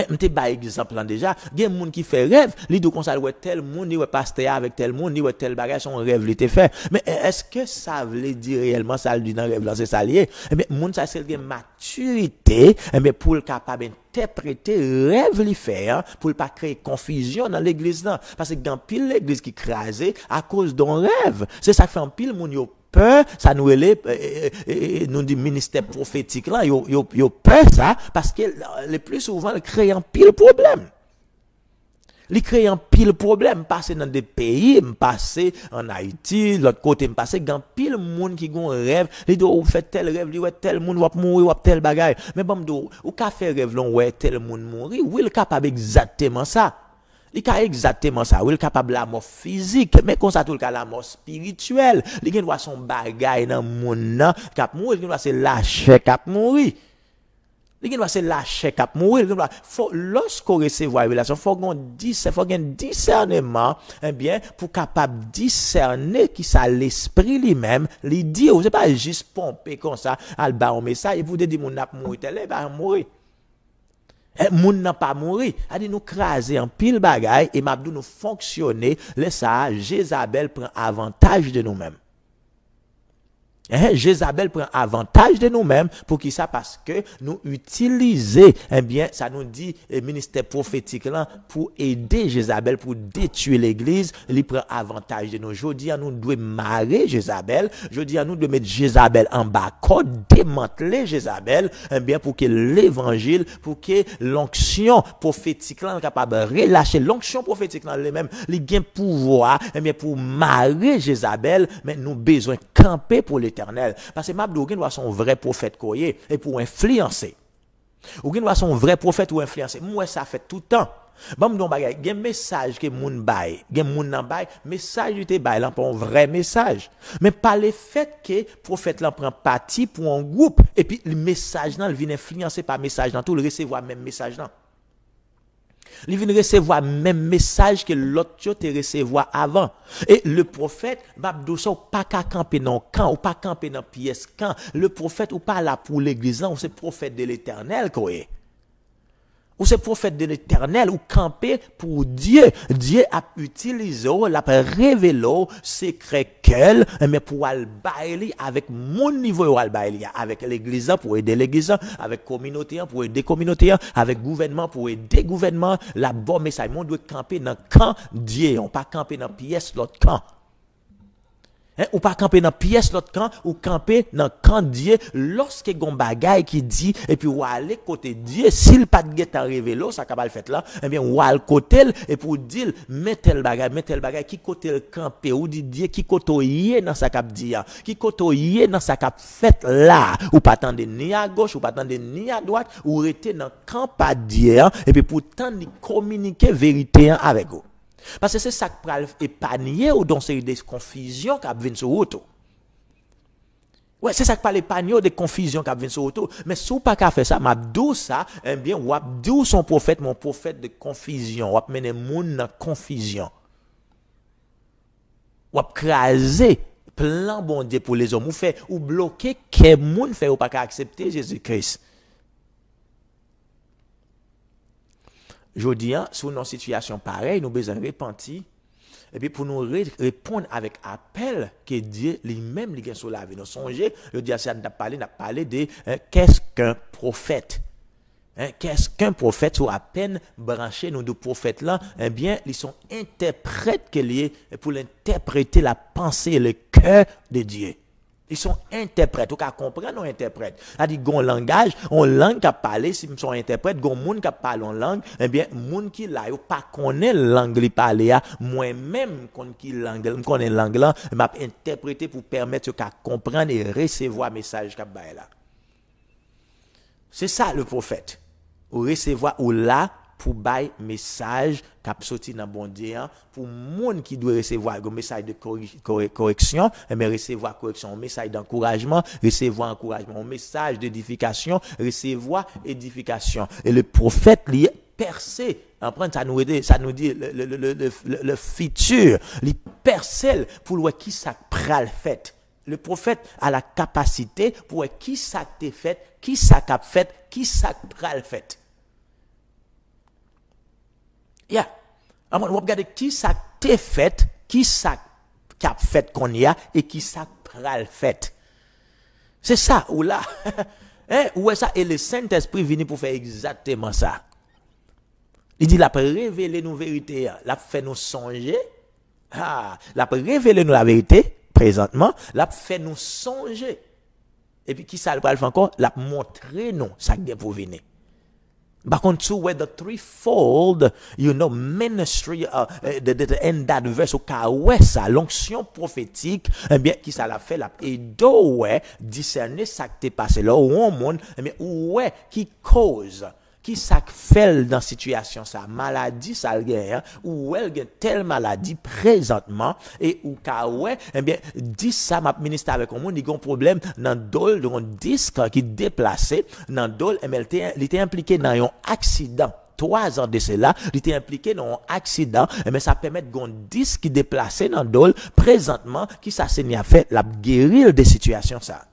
M'te ba exemple là déjà, gen moun qui fait rêve, li do kon sa ouais tel moun ni ouais pasteur avec tel moun ni ouais tel bagage son rêve li te fait. Mais est-ce que ça veut dire réellement ça dit dans rêve là c'est ça lié? Eh bien moun ça c'est gen maturité, eh bien pour capable interpréter rêve li fait hein, pour pas créer confusion dans l'église là parce que dans pile l'église qui crasé à cause d'un rêve. C'est ça fait en pile moun yo peur, ça nous relève, nous dit ministère prophétique là, yo peur ça, parce que le plus souvent, il crée un pile problème. Il crée un pile problème, passer dans des pays, passer en Haïti, l'autre côté, passer dans pile monde qui gon rêve, il doit faire tel rêve, il tel monde va mourir, ou tel bagaille. Mais bon, ou ka fait rêve, l'on ouais tel monde mourir, oui, il est capable exactement ça. Il a exactement ça. Il est capable de la mort physique, mais comme ça, tout le cas, la mort spirituelle. Il doit son bagage dans le monde, cap mourir, il doit se lâcher, cap mourir. Il doit se lâcher, cap mourir. Lorsqu'on recevait la révélation, il faut qu'on discernement, eh bien, pour capable discerner qui ça l'esprit lui-même, il dit, c'est pas juste pomper comme ça, al ba un message, et vous dites, mon n'a mourir, il va mourir. Moun n'a pas mouru. A dit nous craser en pile bagaille et m'abdou nous fonctionner. Laisse ça, Jézabel prend avantage de nous-mêmes. Jézabel prend avantage de nous-mêmes pour qui ça parce que nous utiliser eh bien ça nous dit le ministère prophétique là pour aider Jézabel pour détruire l'église il prend avantage de nous jodi à nous doit marrer Jézabel jodi à nous de mettre Jézabel en bas code démanteler Jézabel eh bien pour que l'évangile pour que l'onction prophétique là capable relâcher l'onction prophétique là lui-même il gain pouvoir eh bien pour marrer Jézabel mais nous besoin camper pour l'éternel parce que Mabdou doit son vrai prophète koye et pour influencer ou doit son vrai prophète ou influencer moi ça fait tout le temps bon don bagay gen message que moun bay gen moun nan bay message te bay là pour un vrai message mais pas le fait que prophète là prend parti pour un groupe et puis le message là il vient influencer par message dans tout le recevoir même message là il vient recevoir même message que l'autre te recevoir avant et le prophète Babdou ça pas qu'à camper dans camp ou pas camper dans pièce camp le prophète ou pas là pour l'église ou c'est prophète de l'Éternel quoi ou c'est prophète de l'Éternel ou camper pour Dieu. Dieu a utilisé, l'a révélé secret qu'elle, mais pour aller bailler avec mon niveau avec l'église pour aider l'église, avec communauté pour aider communauté, avec gouvernement pour aider gouvernement. La bonne message, on doit camper dans le camp Dieu, on pas camper dans pièce l'autre camp. Ou pas camper dans pièce l'autre camp ou camper dans camp Dieu lorsque gon bagay qui dit et puis ou aller côté Dieu s'il pas de guet révélé ça capable fait là eh bien ou aller côté et pour dire met tel bagay qui côté le camper ou dit Dieu qui côtoyer dans sa cap dit qui côtoyer dans sa cap fait là ou pas attendre ni à gauche ou pas attendre ni à droite ou rester dans camp pas Dieu et puis pourtant ni communiquer vérité avec vous. Parce que c'est ça qui peut épargner ou dans ces des confusions qui viennent sur auto. Ouais, c'est ça qui peut épargner des confusions qui viennent sur auto. Mais si vous pas qu'à faire ça, m'abdou ça, eh bien, ou abdou son prophète, mon prophète de confusion, ou mener moun dans confusion. Ou craser plan bon Dieu pour les hommes, ou bloquer que moun fait ou pas accepter Jésus-Christ. Je dis, sous une situation pareille, nous besoin de repentir. Et puis pour nous répondre avec appel que Dieu lui-même lui a sur la vie. Nous songez, je dis, ça n'a parlé de qu'est-ce qu'un prophète. Qu'est-ce qu'un prophète? Ou à peine branché nous de prophètes là, eh bien, ils sont interprètes pour interpréter la pensée et le cœur de Dieu. Ils sont interprètes, ou qu'à comprendre, on interprète. C'est-à-dire, on langage, on langue qu'à parler, si ils sont interprètes, on monde qui parle en langue, eh bien, monde qui là, yo pas connaît langue li parler, moi-même, connais langue là, m'a interprété pour permettre qu'à comprendre et recevoir message qu'a bail là. C'est ça le prophète. Ou recevoir ou là pour bail message cap sorti dans bon Dieu pour monde qui doit recevoir un message de correction mais recevoir correction, un message d'encouragement, recevoir encouragement, un message d'édification, recevoir édification. Et le prophète lui percé, ça nous dit le futur, il percelle pour voir qui ça pral fait. Le prophète a la capacité pour voir qui ça t'est fait, qui ça cap fait, qui ça pral fait. Yeah. On va regarder qui ça t'est fait, qui ça cap fait qu'on y a et qui ça pral fait. C'est ça ou là. Où est ça et le Saint-Esprit venu pour faire exactement ça. Il dit, il a révélé nos vérités, il a fait nous songer, il a révélé nous la vérité, présentement, il a fait nous songer. Et puis, qui ça le fait encore? Il a montré nous, ça qui est pour venir. Par contre, where the threefold, ministry, the end that verse, au cas où ça, l'onction prophétique, eh bien, qui ça l'a fait, la aidé, discerner ça qui t'est passé là, où on monde, eh bien, ouais, qui cause, qui ça fait dans situation ça maladie ça gagne ou elle gagne telle maladie présentement et ou ka ouais eh bien dit ça m'a ministre avec un monde il a un problème dans dol dans disque qui déplacé dans dol il était impliqué dans un accident 3 ans de cela, il était impliqué dans un accident, mais ça permet de un disque qui déplacé dans dol présentement qui ça s'est fait la guérir des situations ça.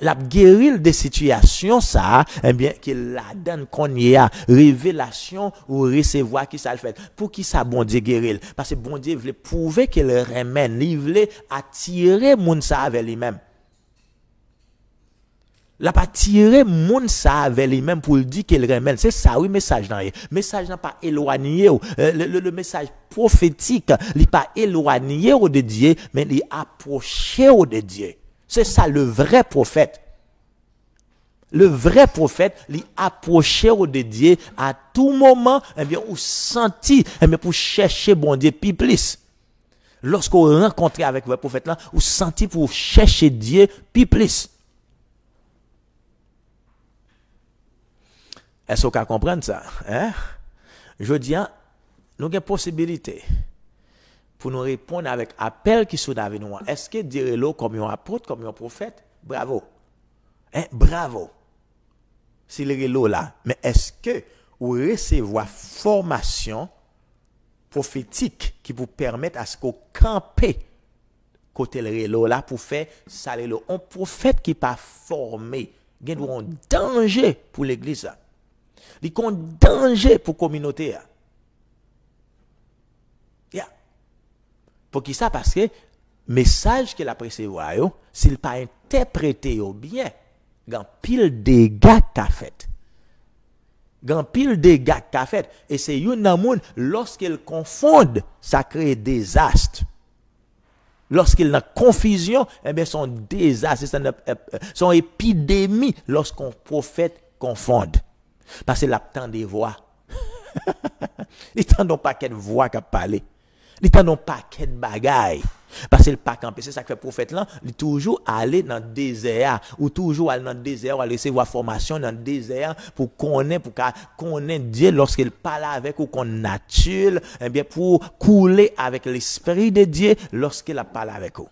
La guérir des situations, ça, eh bien, qu'il la donne qu'on y a, révélation ou recevoir qui ça le fait. Pour qui ça, bon Dieu guérir? Parce que bon Dieu voulait prouver qu'il remène, il voulait attirer moun ça vers lui-même. La pas tirer moun ça vers lui-même pour le dire qu'il remène. C'est ça, oui, message dans message n'a pas éloigné, le message prophétique, il pas éloigné de Dieu, mais il approché de Dieu. C'est ça le vrai prophète. Le vrai prophète, il approchait de Dieu à tout moment, eh bien, ou senti, eh bien, pour chercher bon Dieu plus plus. Lorsqu'on rencontre avec le prophète là, ou senti pour chercher Dieu plus plus. Est-ce qu'on peut comprendre ça? Je dis, nous avons une possibilité. Pour nous répondre avec appel qui sont avec nous. Est-ce que dire-le comme un apôtre, comme un prophète? Bravo. Bravo. C'est le relo là. Mais est-ce que vous recevoir formation prophétique qui vous permette à ce qu'on campe côté le relo là pour faire ça le un prophète qui pas formé, il y a un danger pour l'église. Il y a un danger pour la communauté. Pour qui ça? Parce que message qu'il a recevoir, s'il pas interprété bien, gan pile dégâts qu'a fait. Gan pile dégâts qu'a fait. Et c'est yon nan moun, lorsqu'il confonde, ça crée désastre. Lorsqu'il a confusion, eh bien, son désastre, son épidémie, lorsqu'on prophète confonde. Parce que l'abtend des voix. Il t'en a pas qu'une voix qui parle. Il t'en a pas qu'une bagaille. Parce que le pas campé, c'est ça que le prophète là, il toujours aller dans le désert, ou toujours aller dans le désert, ou aller recevoir formation dans le désert, pour connaître Dieu lorsqu'il parle avec ou qu'on nature, eh bien, pour couler avec l'esprit de Dieu lorsqu'il parle avec vous.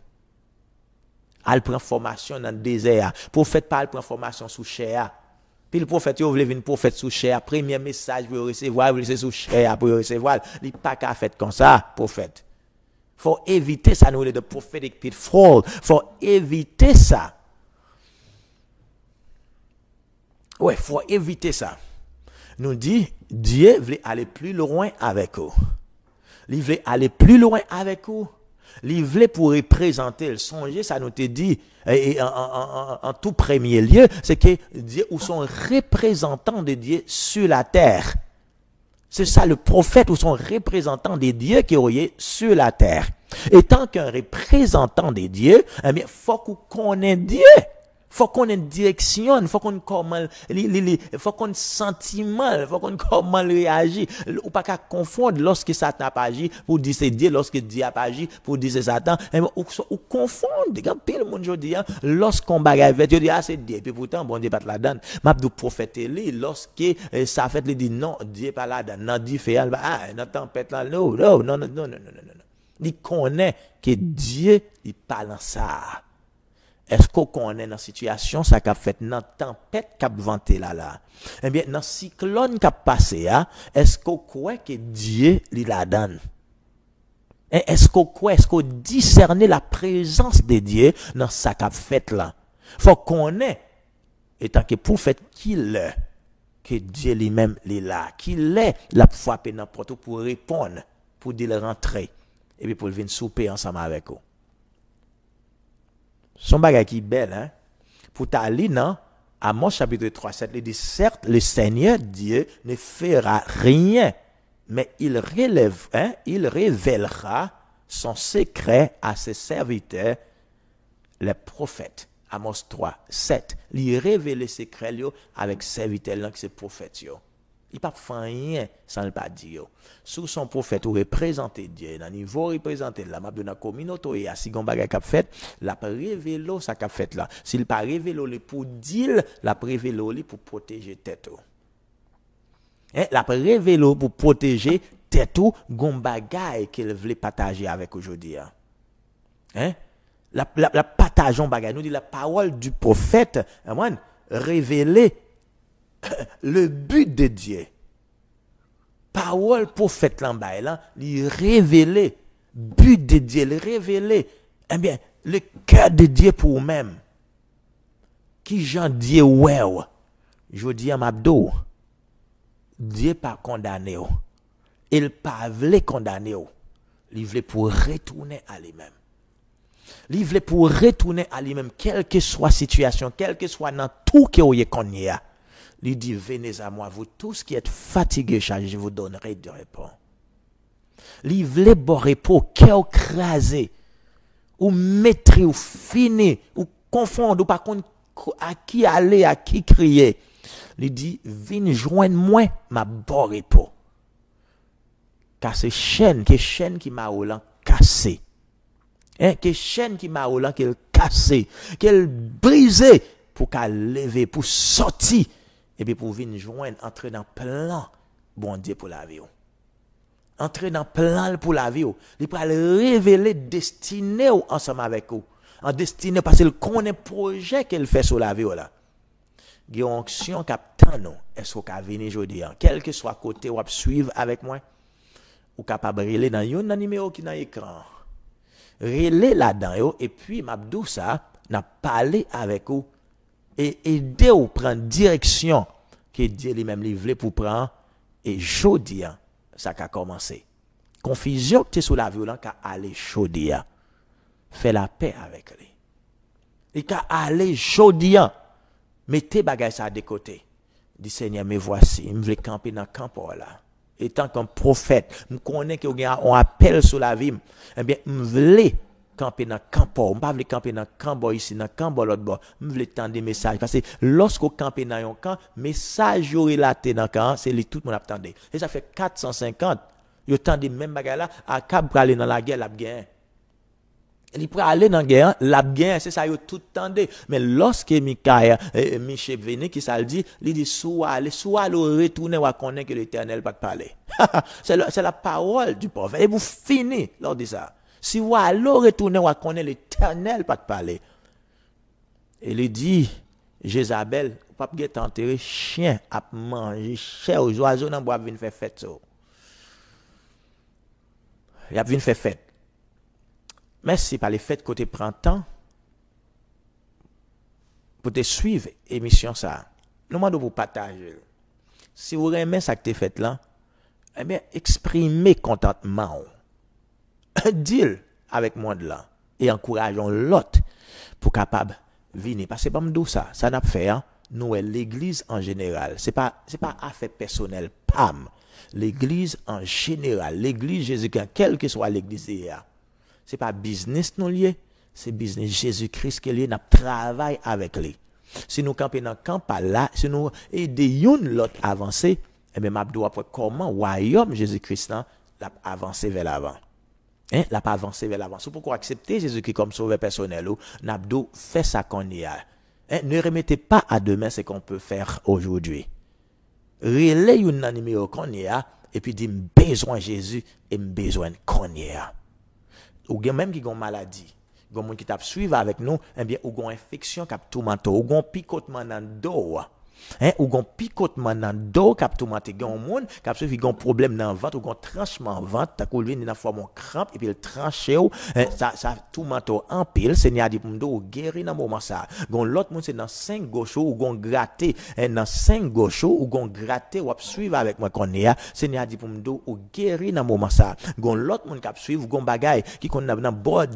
Elle prend formation dans le désert. Le prophète parle, prend formation sous chair. Puis le prophète, il voulait venir prophète sous chair. Premier message pour recevoir, il sous chair pour recevoir. Il n'est pas qu'à faire comme ça, prophète. Faut éviter ça, nous, de prophetic pitfall. Faut éviter ça. Ouais, faut éviter ça. Nous dit, Dieu veut aller plus loin avec vous. Il veut aller plus loin avec vous. Il veut pour représenter le songer, ça nous te dit, en tout premier lieu, c'est que Dieu ou son représentant de Dieu sur la terre. C'est ça le prophète ou son représentant des dieux qui est sur la terre. Et tant qu'un représentant des dieux, eh bien, faut qu'on connaisse Dieu. Faut qu'on ait une direction, faut qu'on comment, faut qu'on sentiment, faut qu'on comment réagir. Ou pas qu'à confondre lorsque Satan a agi pour dire c'est Dieu, lorsque Dieu a agi pour dire c'est Satan. Ou confondre, regarde, pile le monde aujourd'hui, lorsqu'on bagaille avec Dieu, c'est Dieu. Puis pourtant, bon Dieu pas là-dedans. M'a du prophète lui, lorsque ça fait lui dit non, Dieu pas là-dedans. Non, Dieu fait, dans tempête là, non. Il connaît que Dieu, il parle en ça. Est-ce qu'on est dans une situation, ça qu'a fait dans tempête qu'a venté là? Eh bien, dans cyclone qu'a passé, est-ce qu'on croit que Dieu lui la donne? Est-ce qu'on discerne la présence de Dieu dans ça qu'a fait là? Faut qu'on ait, étant que pour fait qu'il est, que Dieu lui-même est là, qu'il est la frappe n'importe où pour répondre, pour dire rentrer, et puis pour venir souper ensemble avec vous. Son bagage qui est belle, hein? Pour t'aller dans Amos chapitre 3, 7, il dit, certes, le Seigneur Dieu ne fera rien, mais il révélera son secret à ses serviteurs, les prophètes. Amos 3, 7. Il révèle le secret avec ses serviteurs, ses prophètes. Il ne peut pas faire rien sans le pas dire. Sous son prophète, ou représenter Dieu, dans le niveau représenter la map de la communauté, et à si on bagay qu'a fait, la révélé ça qu'a fait là. S'il pas révélé pour dire, la révélé pour protéger tête. La révélé pour protéger tête gon bagay qu'elle voulait partager avec aujourd'hui. La partageons bagay nous dit la parole du prophète, révéler le but de Dieu. Parole prophète l'ambay là, il révéler but de Dieu, il révéler bien le cœur de Dieu pour vous-même. Qui Jean Dieu ouais. Je dis à Mabdo, Dieu pas condamné. Il pas voulait condamner. Il voulait pour retourner à lui-même. Il voulait pour retourner à lui-même, quelle que soit la situation, quel que soit dans tout que vous connaissez. Il dit, venez à moi, vous tous qui êtes fatigués, chargés, je vous donnerai de repos. Il voulait bon repos, cœur crasé, ou mettre, ou finir, ou confondre, ou par contre, à qui aller, à qui crier. Il dit, venez joindre moi, ma bon repos. Car c'est chaîne qui m'a cassé. Que chaîne qui m'a qu'elle cassé, qu'elle brisé, pour qu'elle lève, pour sortir. Et puis pour venir joindre, entrer dans plan, bon Dieu pour la vie. Entrer dans plan pour la vie. Il peut révéler destiné ensemble avec vous. En destiné parce qu'il connaît projet qu'elle fait sur la vie. Il y a une action captain nous. Est-ce qu'on peut venir aujourd'hui, quel que soit côté ou suivre avec moi, ou capable de relayer dans un numéro qui est dans l'écran. Relayer là-dedans et puis m'abdou ça, n'a parlé avec vous. Et aider ou prendre direction que Dieu lui-même lui voulait pour prendre et jodi ça a commencé. Confusion que tu es sous la violence qu'a aller jodi fait la paix avec lui. Et qu'a aller jodi mettez bagay ça de côté. Dit Seigneur me voici, me voulait camper dans camp là. Étant comme prophète, me connais que on appelle sur la vie, eh bien me voulait camper dans campo, pas vle camper dans campo ici dans campo l'autre bord, me vle tendre des messages parce que lorsqu'on camper dans un camp, message yo relaté dans camp, c'est tout le monde attendait. Et ça fait 450, yo tande même bagarre là à cap pour aller dans la guerre, la guerre. Il pour aller dans la guerre, la guerre, c'est ça yo tout tendait. Mais lorsque Mikaël Michel venu qui ça le dit, il dit soit le retourner ou connaître que l'Éternel va parler. c'est la parole du prophète. Et vous finissez lors de ça. Si vous allez retourner ou connaître l'Éternel pas parler. Et il dit Jézabel, pas get enterrer chien à manger chair aux oiseaux dans bois venir faire fête ça. Il a venir faire fête. Merci par le fait que tu prends temps pour te suivre l'émission ça. Nous demandons pour partager. Si vous aimez ça que tu fait là, eh bien, exprimez contentement. Deal avec moi de là. Et encourageons l'autre pour capable venir. Parce que c'est pas me ça. Ça n'a pas fait, hein? Nous, l'église en général. C'est pas affaire personnelle. Pam. L'église en général. L'église Jésus-Christ, quelle que soit l'église hier. C'est pas business nous lié. C'est business Jésus-Christ qui est lié. Nous travaillons avec lui. Si nous campons dans le camp là, si nous aidons l'autre à avancer, eh bien, je dois voir comment le royaume Jésus-Christ l'a avancé vers l'avant. Hein? L'a pas avancé vers l'avant. C'est pourquoi accepter Jésus-Christ comme sauveur personnel, nous fait ça qu'on y a. Hein? Ne remettez pas à demain ce qu'on peut faire aujourd'hui. Relais une numéro qu'on y a, et puis dit besoin de Jésus et besoin qu'on y a. Ou bien même qui ont maladie. Ou gens qui t'a suivre avec nous, eh bien, ou gon infection qui a tout manteau, ou gon picotement dans dos. Hein, ou gon picotement dans dos qui a tout manteau, gon monde qui a suivi gon problème dans ventre, ou gon tranchement ventre, t'as coulevé une fois mon crampe et puis le tranché ça tout manteau en pile, Seigneur dit pour me ou guéri dans moment ça. Gon l'autre monde c'est dans 5 gauche ou gon gratté, dans 5 gauche ou gon gratté ou suivre avec moi qu'on est, Seigneur dit pour me ou guéri dans moment ça. Gon l'autre monde qui a suivre gon bagaille qui qu'on dans bord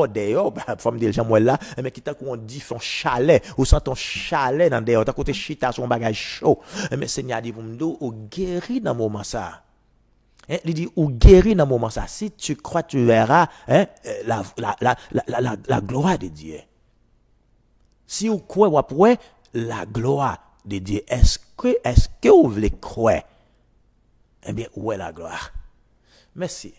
dehors, femme de gens là, mais qui t'a qu'on dit son chalet ou sent ton chalet dans dehors, t'as côté chita son bagage chaud. Mais Seigneur dit pour me ou guéri dans moment ça. Il dit ou guéri dans moment ça. Si tu crois tu verras la gloire de Dieu. Si vous croyez ou après la gloire de Dieu, est-ce que vous voulez croire? Eh bien, où est la gloire? Merci.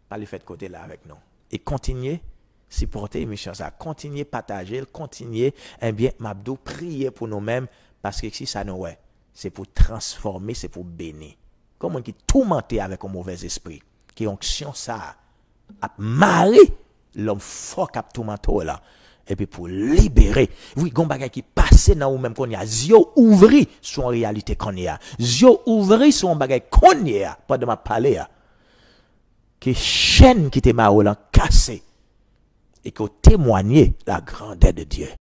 Par le fait de côté là avec nous. Et continuez supporter l'émission ça, continuez partager, continuez, eh bien, m'abdou prier pour nous-mêmes parce que si ça nous est, c'est pour transformer, c'est pour bénir. Comme on qui tourmenté avec un mauvais esprit, qui onction ça a marré l'homme fort qui a tourmenté là. Et puis pour libérer, oui, gon bagay qui passe dans ou même qu'on y a, zio ouvri son réalité qu'on y a, zio ouvri son bagay qu'on y a, pas de ma parler, que chaîne qui te marre là cassé et que témoigner la grandeur de Dieu.